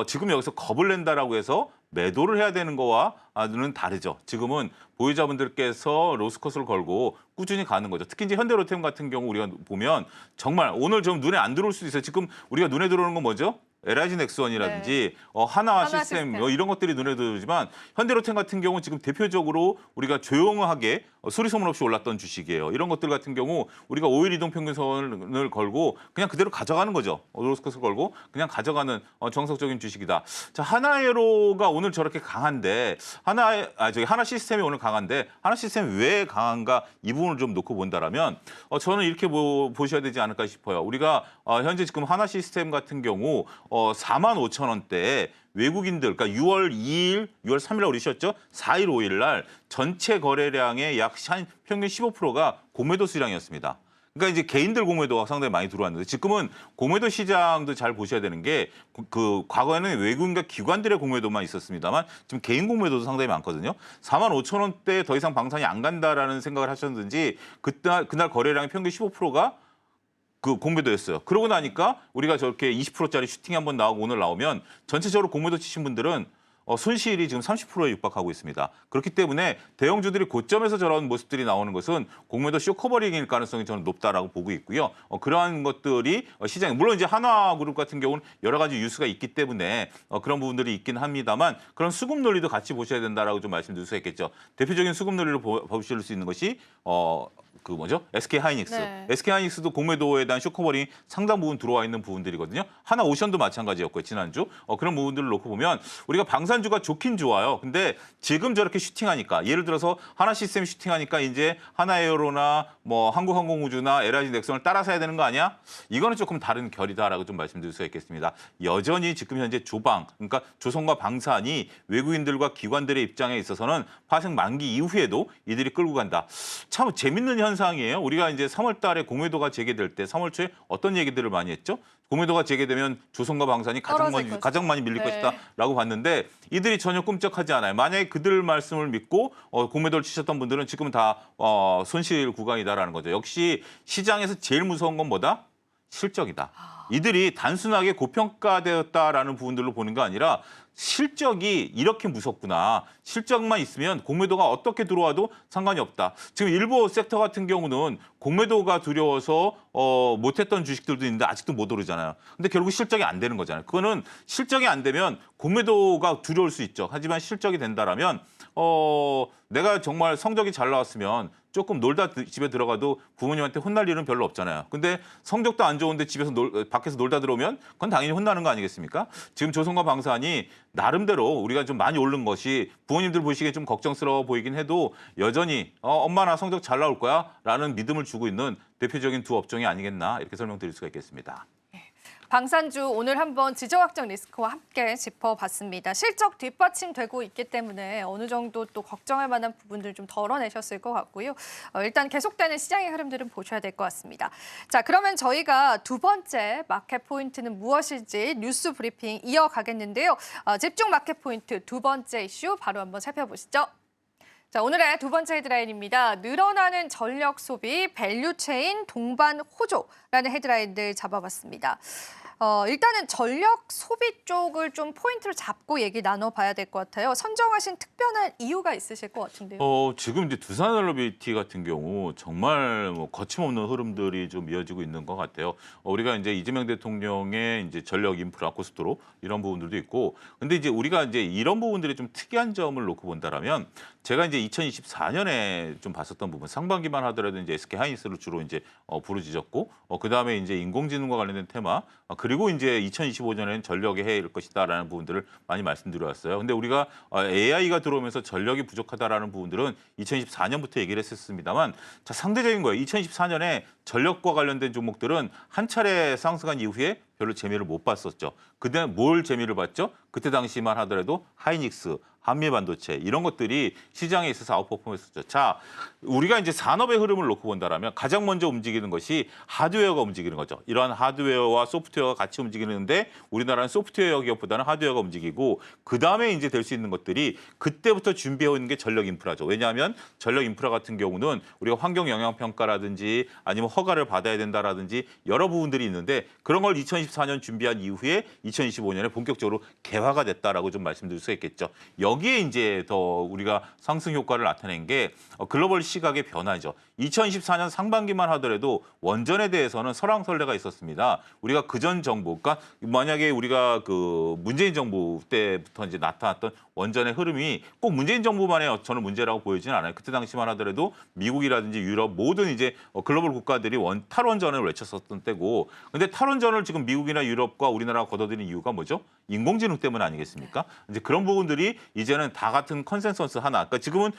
지금 여기서 겁을 낸다라고 해서 매도를 해야 되는 거와는 다르죠. 지금은 보유자분들께서 로스컷을 걸고 꾸준히 가는 거죠. 특히 이제 현대로템 같은 경우 우리가 보면 정말 오늘 좀 눈에 안 들어올 수도 있어요. 지금 우리가 눈에 들어오는 건 뭐죠? LIG 넥스원이라든지 하나 시스템 이런 것들이 눈에 들어오지만 현대로템 같은 경우 지금 대표적으로 우리가 조용하게 소리 소문 없이 올랐던 주식이에요. 이런 것들 같은 경우 우리가 5일 이동 평균선을 걸고 그냥 그대로 가져가는 거죠. 로스컷을 걸고 그냥 가져가는 정석적인 주식이다. 자, 하나에로가 오늘 저렇게 강한데 하나 시스템이 오늘 강한데 하나 시스템이 왜 강한가 이 부분을 좀 놓고 본다라면 저는 이렇게 보셔야 되지 않을까 싶어요. 우리가 현재 지금 하나 시스템 같은 경우 45,000원대에 외국인들, 그러니까 6월 2일, 6월 3일 날 우리 쉬었죠? 4일, 5일 날 전체 거래량의 약 평균 15%가 공매도 수량이었습니다. 그러니까 이제 개인들 공매도가 상당히 많이 들어왔는데 지금은 공매도 시장도 잘 보셔야 되는 게 그 과거에는 외국인과 기관들의 공매도만 있었습니다만 지금 개인 공매도도 상당히 많거든요. 45,000원대에 더 이상 방산이 안 간다라는 생각을 하셨는지 그날 거래량의 평균 15%가 그 공매도였어요. 그러고 나니까 우리가 저렇게 20%짜리 슈팅이 한번 나오고 오늘 나오면 전체적으로 공매도 치신 분들은 손실이 지금 30%에 육박하고 있습니다. 그렇기 때문에 대형주들이 고점에서 저런 모습들이 나오는 것은 공매도 쇼커버링일 가능성이 저는 높다라고 보고 있고요. 그러한 것들이 시장에 물론 이제 한화그룹 같은 경우는 여러 가지 뉴스가 있기 때문에 그런 부분들이 있긴 합니다만 그런 수급 논리도 같이 보셔야 된다라고 좀 말씀드릴 수 있겠죠. 대표적인 수급 논리를 보실 수 있는 것이 SK 하이닉스. 네. SK 하이닉스도 공매도에 대한 쇼커버링이 상당 부분 들어와 있는 부분들이거든요. 하나 오션도 마찬가지였고요. 지난주. 그런 부분들을 놓고 보면 우리가 방산주가 좋긴 좋아요. 근데 지금 저렇게 슈팅하니까 예를 들어서 하나 시스템 슈팅하니까 이제 하나에어로나 한국항공우주나 LIG 넥슨을 따라서 해야 되는 거 아니야? 이거는 조금 다른 결이다라고 좀 말씀드릴 수 있겠습니다. 여전히 지금 현재 그러니까 조선과 방산이 외국인들과 기관들의 입장에 있어서는 파생 만기 이후에도 이들이 끌고 간다. 참 재밌는 현상이에요. 우리가 이제 3월 달에 공매도가 재개될 때 3월 초에 어떤 얘기들을 많이 했죠? 공매도가 재개되면 조선과 방산이 가장 많이 밀릴 것이다라고 봤는데 이들이 전혀 꿈쩍하지 않아요. 만약에 그들 말씀을 믿고 공매도를 치셨던 분들은 지금은 다 손실 구간이다라는 거죠. 역시 시장에서 제일 무서운 건 뭐다? 실적이다. 이들이 단순하게 고평가되었다라는 부분들로 보는 게 아니라 실적이 이렇게 무섭구나. 실적만 있으면 공매도가 어떻게 들어와도 상관이 없다. 지금 일부 섹터 같은 경우는 공매도가 두려워서 못했던 주식들도 있는데 아직도 못 오르잖아요. 근데 결국 실적이 안 되는 거잖아요. 그거는 실적이 안 되면 공매도가 두려울 수 있죠. 하지만 실적이 된다라면 내가 정말 성적이 잘 나왔으면 조금 놀다 집에 들어가도 부모님한테 혼날 일은 별로 없잖아요. 근데 성적도 안 좋은데 집에서 밖에서 놀다 들어오면 그건 당연히 혼나는 거 아니겠습니까? 지금 조선과 방산이 나름대로 우리가 좀 많이 오른 것이 부모님들 보시기에 좀 걱정스러워 보이긴 해도 여전히 엄마 나 성적 잘 나올 거야 라는 믿음을 주고 있는 대표적인 두 업종이 아니겠나 이렇게 설명드릴 수가 있겠습니다. 방산주 오늘 한번 지정학적 리스크와 함께 짚어봤습니다. 실적 뒷받침되고 있기 때문에 어느 정도 또 걱정할 만한 부분들 좀 덜어내셨을 것 같고요. 일단 계속되는 시장의 흐름들은 보셔야 될 것 같습니다. 자, 그러면 저희가 두 번째 마켓 포인트는 무엇일지 뉴스 브리핑 이어가겠는데요. 집중 마켓 포인트 두 번째 이슈 바로 한번 살펴보시죠. 자, 오늘의 두 번째 헤드라인입니다. 늘어나는 전력 소비, 밸류체인 동반 호조라는 헤드라인들 잡아봤습니다. 일단은 전력 소비 쪽을 좀 포인트로 잡고 얘기 나눠봐야 될 것 같아요. 선정하신 특별한 이유가 있으실 것 같은데요. 지금 이제 두산엘러비티 같은 경우 정말 뭐 거침없는 흐름들이 좀 이어지고 있는 것 같아요. 우리가 이제 이재명 대통령의 이제 전력 인프라 고속도로 이런 부분들도 있고, 근데 이제 우리가 이제 이런 부분들이 좀 특이한 점을 놓고 본다라면 제가 이제 2024년에 좀 봤었던 부분, 상반기만 하더라도 이제 SK 하이닉스를 주로 이제 부르짖었고, 그 다음에 이제 인공지능과 관련된 테마, 그리고 이제 2025년에는 전력의 해일 것이다라는 부분들을 많이 말씀드려왔어요. 근데 우리가 AI가 들어오면서 전력이 부족하다라는 부분들은 2024년부터 얘기를 했었습니다만, 자, 상대적인 거예요. 2024년에 전력과 관련된 종목들은 한 차례 상승한 이후에 별로 재미를 못 봤었죠. 그때 뭘 재미를 봤죠? 그때 당시만 하더라도 하이닉스, 한미반도체 이런 것들이 시장에 있어서 아웃퍼폼했었죠. 자, 우리가 이제 산업의 흐름을 놓고 본다라면 가장 먼저 움직이는 것이 하드웨어가 움직이는 거죠. 이러한 하드웨어와 소프트웨어가 같이 움직이는데 우리나라는 소프트웨어 기업보다는 하드웨어가 움직이고, 그 다음에 이제 될 수 있는 것들이 그때부터 준비해 오는 게 전력 인프라죠. 왜냐하면 전력 인프라 같은 경우는 우리가 환경 영향 평가라든지 아니면 허가를 받아야 된다라든지 여러 부분들이 있는데, 그런 걸 2024년 준비한 이후에 2025년에 본격적으로 개화가 됐다라고 좀 말씀드릴 수 있겠죠. 여기에 이제 더 우리가 상승 효과를 나타낸 게 글로벌 시각의 변화죠. 2024년 상반기만 하더라도 원전에 대해서는 설왕설래가 있었습니다. 우리가 그전 정부, 그러니까 만약에 우리가 그 문재인 정부 때부터 이제 나타났던 원전의 흐름이 꼭 문재인 정부만의 저는 문제라고 보이지는 않아요. 그때 당시만 하더라도 미국이라든지 유럽 모든 이제 글로벌 국가들이 탈원전을 외쳤었던 때고, 근데 탈원전을 지금 미국이나 유럽과 우리나라가 걷어들인 이유가 뭐죠? 인공지능 때문 아니겠습니까? 이제 그런 부분들이 이제는 다 같은 컨센서스 하나. 그러니까 지금은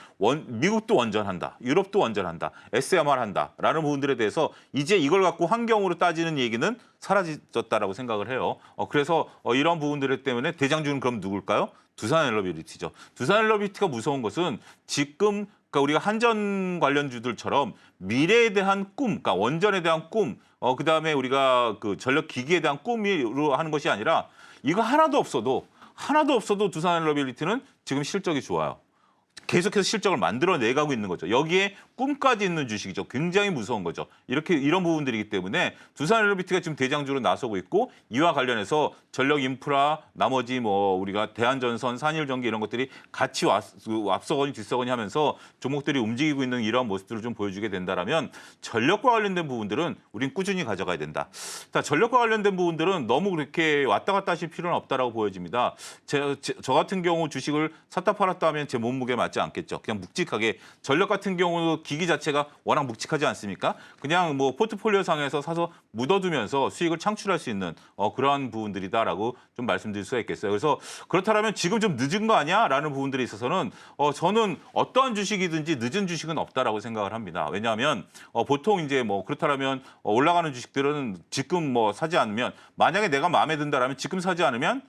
미국도 원전한다, 유럽도 원전한다, SMR 한다라는 부분들에 대해서 이제 이걸 갖고 환경으로 따지는 얘기는 사라졌다라고 생각을 해요. 그래서 이런 부분들 때문에 대장주는 그럼 누굴까요? 두산엘러비티죠. 두산엘러비티가 무서운 것은 지금 그러니까 우리가 한전 관련주들처럼 미래에 대한 꿈, 그러니까 원전에 대한 꿈, 그다음에 우리가 그 전력 기기에 대한 꿈으로 하는 것이 아니라 이거 하나도 없어도 두산엘러비티는 지금 실적이 좋아요. 계속해서 실적을 만들어내가고 있는 거죠. 여기에 꿈까지 있는 주식이죠. 굉장히 무서운 거죠. 이런 부분들이기 때문에 두산엘러비티가 지금 대장주로 나서고 있고, 이와 관련해서 전력 인프라, 나머지 뭐 우리가 대한전선, 산일전기 이런 것들이 같이 앞서거니 뒤서거니 하면서 종목들이 움직이고 있는 이러한 모습들을 좀 보여주게 된다라면 전력과 관련된 부분들은 우린 꾸준히 가져가야 된다. 자, 전력과 관련된 부분들은 너무 그렇게 왔다 갔다 하실 필요는 없다라고 보여집니다. 저 같은 경우 주식을 샀다 팔았다 하면 제 몸무게 맞지 않겠죠. 그냥 묵직하게, 전력 같은 경우도 기기 자체가 워낙 묵직하지 않습니까? 그냥 뭐 포트폴리오 상에서 사서 묻어두면서 수익을 창출할 수 있는 그러한 부분들이다라고 좀 말씀드릴 수가 있겠어요. 그래서 그렇다면 지금 좀 늦은 거 아니야?라는 부분들에 있어서는 저는 어떠한 주식이든지 늦은 주식은 없다라고 생각을 합니다. 왜냐하면 보통 이제 뭐 그렇다면 올라가는 주식들은 지금 뭐 사지 않으면, 만약에 내가 마음에 든다라면 지금 사지 않으면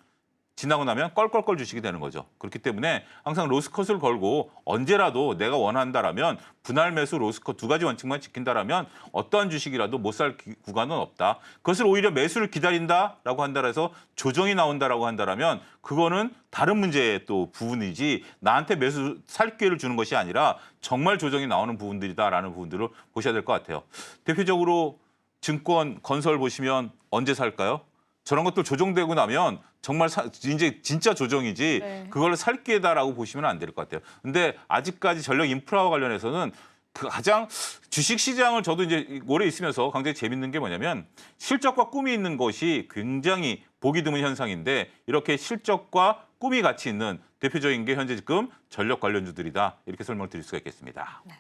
지나고 나면 껄껄껄 주식이 되는 거죠. 그렇기 때문에 항상 로스컷을 걸고 언제라도 내가 원한다라면 분할 매수, 로스컷 두 가지 원칙만 지킨다라면 어떠한 주식이라도 못 살 구간은 없다. 그것을 오히려 매수를 기다린다라고 한다 해서 조정이 나온다라고 한다라면 그거는 다른 문제의 또 부분이지, 나한테 매수 살 기회를 주는 것이 아니라 정말 조정이 나오는 부분들이다라는 부분들을 보셔야 될 것 같아요. 대표적으로 증권, 건설 보시면 언제 살까요? 저런 것들 조정되고 나면 정말 이제 진짜 조정이지, 네. 그걸 살 기회다라고 보시면 안 될 것 같아요. 근데 아직까지 전력 인프라와 관련해서는 그 가장 주식 시장을 저도 이제 오래 있으면서 굉장히 재밌는 게 뭐냐면, 실적과 꿈이 있는 것이 굉장히 보기 드문 현상인데, 이렇게 실적과 꿈이 같이 있는 대표적인 게 현재 지금 전력 관련주들이다, 이렇게 설명을 드릴 수가 있겠습니다. 네.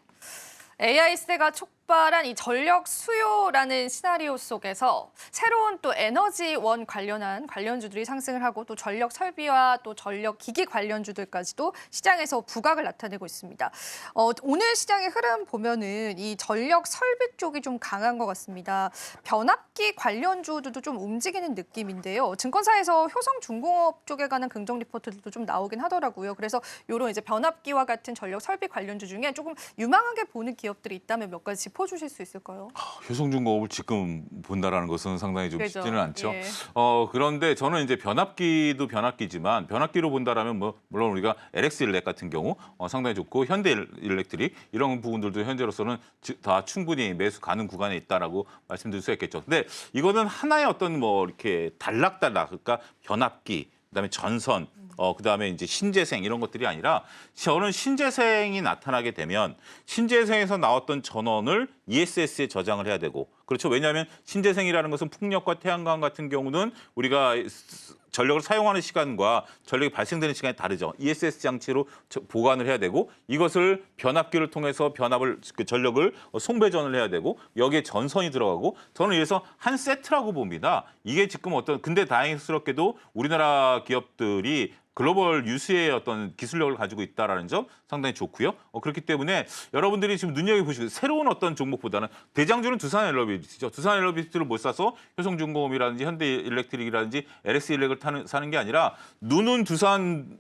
AI 시대가 촉발한 이 전력 수요라는 시나리오 속에서 새로운 또 에너지원 관련한 관련주들이 상승을 하고 또 전력 설비와 또 전력 기기 관련주들까지도 시장에서 부각을 나타내고 있습니다. 오늘 시장의 흐름 보면은 이 전력 설비 쪽이 좀 강한 것 같습니다. 변압기 관련주들도 좀 움직이는 느낌인데요. 증권사에서 효성중공업 쪽에 관한 긍정 리포트들도 좀 나오긴 하더라고요. 그래서 이런 이제 변압기와 같은 전력 설비 관련주 중에 조금 유망하게 보는 기업들이 있다면 몇 가지 짚어주실 수 있을까요? 효성중공업을 지금 본다라는 것은 상당히 좀 그죠. 쉽지는 않죠. 예. 그런데 저는 이제 변압기도 변압기지만 변압기로 본다라면 뭐 물론 우리가 LX 일렉 같은 경우 상당히 좋고 현대 일렉트릭 이런 부분들도 현재로서는 다 충분히 매수 가능 구간에 있다라고 말씀드릴 수 있겠죠. 근데 이거는 하나의 어떤 뭐 이렇게 단락단락 그러니까 변압기 그다음에 전선 그다음에 이제 신재생 이런 것들이 아니라 저는 신재생이 나타나게 되면 신재생에서 나왔던 전원을 ESS에 저장을 해야 되고 그렇죠. 왜냐하면 신재생이라는 것은 풍력과 태양광 같은 경우는 우리가 전력을 사용하는 시간과 전력이 발생되는 시간이 다르죠. ESS 장치로 보관을 해야 되고 이것을 변압기를 통해서 그 전력을 송배전을 해야 되고 여기에 전선이 들어가고 저는 이래서 한 세트라고 봅니다. 이게 지금 근데 다행스럽게도 우리나라 기업들이 글로벌 유수의 어떤 기술력을 가지고 있다라는 점 상당히 좋고요. 그렇기 때문에 여러분들이 지금 눈여겨보시고 새로운 어떤 종목보다는 대장주는 두산엘러비티죠. 두산엘러비티를 못 사서 효성중공업이라든지 현대일렉트릭이라든지 LX 일렉을 사는 게 아니라 눈은 두산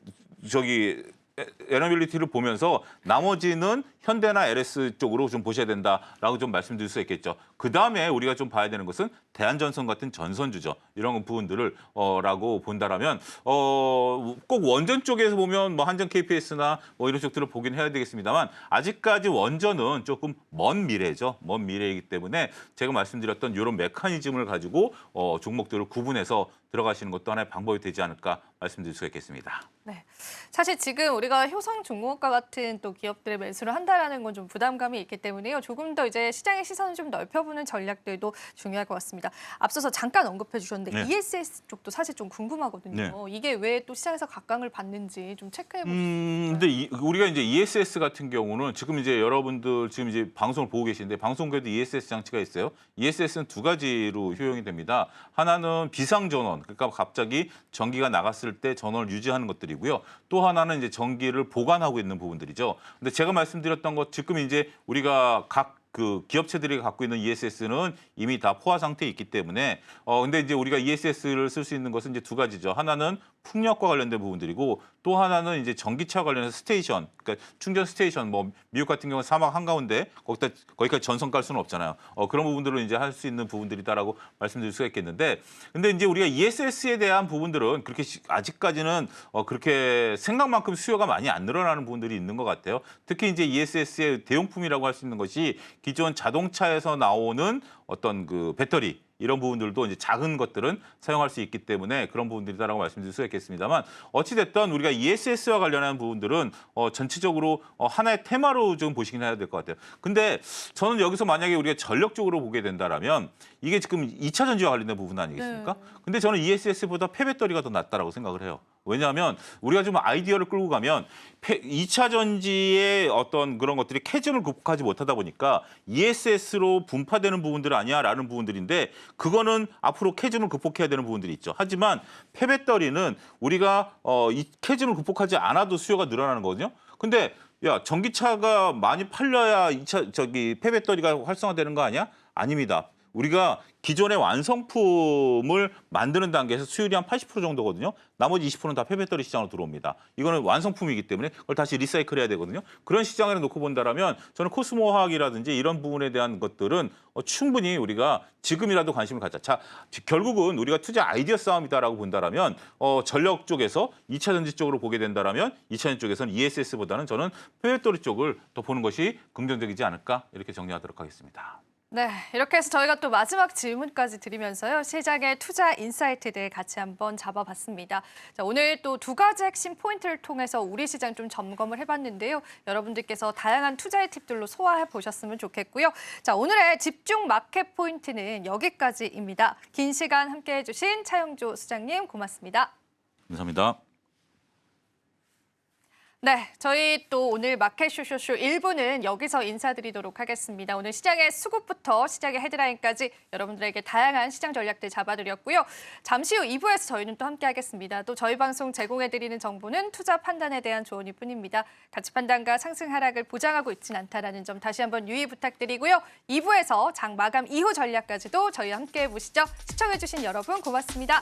에너빌리티를 보면서 나머지는 현대나 LS 쪽으로 좀 보셔야 된다라고 좀 말씀드릴 수 있겠죠. 그다음에 우리가 좀 봐야 되는 것은 대한전선 같은 전선주죠. 이런 부분들을 라고 본다라면 꼭 원전 쪽에서 보면 뭐 한전 KPS나 뭐 이런 쪽들을 보긴 해야 되겠습니다만 아직까지 원전은 조금 먼 미래죠. 먼 미래이기 때문에 제가 말씀드렸던 이런 메커니즘을 가지고 종목들을 구분해서 들어가시는 것도 하나의 방법이 되지 않을까 말씀드릴 수 있겠습니다. 네, 사실 지금 우리가 효성중공업과 같은 또 기업들의 매수를 한다라는 건 좀 부담감이 있기 때문에요. 조금 더 이제 시장의 시선을 좀 넓혀보는 전략들도 중요할 것 같습니다. 앞서서 잠깐 언급해 주셨는데 네. ESS 쪽도 사실 좀 궁금하거든요. 네. 이게 왜 또 시장에서 각광을 받는지 좀 체크해 보시죠. 근데 우리가 이제 ESS 같은 경우는 지금 이제 여러분들 지금 이제 방송을 보고 계시는데 방송국에도 ESS 장치가 있어요. ESS는 두 가지로 효용이 됩니다. 하나는 비상전원, 그러니까 갑자기 전기가 나갔을 때 전원을 유지하는 것들이고요. 또 하나는 이제 전기를 보관하고 있는 부분들이죠. 근데 제가 말씀드렸던 것 지금 이제 우리가 그 기업체들이 갖고 있는 ESS는 이미 다 포화 상태에 있기 때문에 근데 이제 우리가 ESS를 쓸 수 있는 것은 이제 두 가지죠. 하나는 풍력과 관련된 부분들이고 또 하나는 이제 전기차 관련해서 스테이션, 그러니까 충전 스테이션 뭐 미국 같은 경우는 사막 한가운데 거기까지 전선 깔 수는 없잖아요. 그런 부분들을 이제 할 수 있는 부분들이다라고 말씀드릴 수가 있겠는데 근데 이제 우리가 ESS에 대한 부분들은 그렇게 아직까지는 그렇게 생각만큼 수요가 많이 안 늘어나는 부분들이 있는 것 같아요. 특히 이제 ESS의 대용품이라고 할 수 있는 것이 기존 자동차에서 나오는 어떤 그 배터리 이런 부분들도 이제 작은 것들은 사용할 수 있기 때문에 그런 부분들이다라고 말씀드릴 수 있겠습니다만 어찌됐든 우리가 ESS와 관련한 부분들은 전체적으로 하나의 테마로 좀 보시긴 해야 될 것 같아요. 근데 저는 여기서 만약에 우리가 전력 쪽으로 보게 된다라면 이게 지금 2차 전지와 관련된 부분 아니겠습니까? 네. 근데 저는 ESS보다 폐배터리가 더 낫다라고 생각을 해요. 왜냐하면 우리가 좀 아이디어를 끌고 가면 2차 전지의 어떤 그런 것들이 캐즘을 극복하지 못하다 보니까 ESS로 분파되는 부분들 아니야라는 부분들인데 그거는 앞으로 캐즘을 극복해야 되는 부분들이 있죠. 하지만 폐배터리는 우리가 이 캐즘을 극복하지 않아도 수요가 늘어나는 거거든요. 근데 야 전기차가 많이 팔려야 폐배터리가 활성화되는 거 아니야? 아닙니다. 우리가 기존의 완성품을 만드는 단계에서 수율이 한 80% 정도거든요. 나머지 20%는 다 폐배터리 시장으로 들어옵니다. 이거는 완성품이기 때문에 그걸 다시 리사이클해야 되거든요. 그런 시장을 놓고 본다라면 저는 코스모 화학이라든지 이런 부분에 대한 것들은 충분히 우리가 지금이라도 관심을 갖자. 자, 결국은 우리가 투자 아이디어 싸움이다라고 본다라면 전력 쪽에서 2차 전지 쪽으로 보게 된다라면 2차 전지 쪽에서는 ESS보다는 저는 폐배터리 쪽을 더 보는 것이 긍정적이지 않을까 이렇게 정리하도록 하겠습니다. 네, 이렇게 해서 저희가 또 마지막 질문까지 드리면서요. 시장의 투자 인사이트들 같이 한번 잡아봤습니다. 자, 오늘 또 두 가지 핵심 포인트를 통해서 우리 시장 좀 점검을 해봤는데요. 여러분들께서 다양한 투자의 팁들로 소화해 보셨으면 좋겠고요. 자, 오늘의 집중 마켓 포인트는 여기까지입니다. 긴 시간 함께해 주신 차영조 수장님 고맙습니다. 감사합니다. 네, 저희 또 오늘 마켓 쇼쇼쇼 1부는 여기서 인사드리도록 하겠습니다. 오늘 시장의 수급부터 시장의 헤드라인까지 여러분들에게 다양한 시장 전략들 잡아드렸고요. 잠시 후 2부에서 저희는 또 함께하겠습니다. 또 저희 방송 제공해드리는 정보는 투자 판단에 대한 조언일 뿐입니다. 가치 판단과 상승 하락을 보장하고 있진 않다라는 점 다시 한번 유의 부탁드리고요. 2부에서 장 마감 이후 전략까지도 저희와 함께해 보시죠. 시청해주신 여러분 고맙습니다.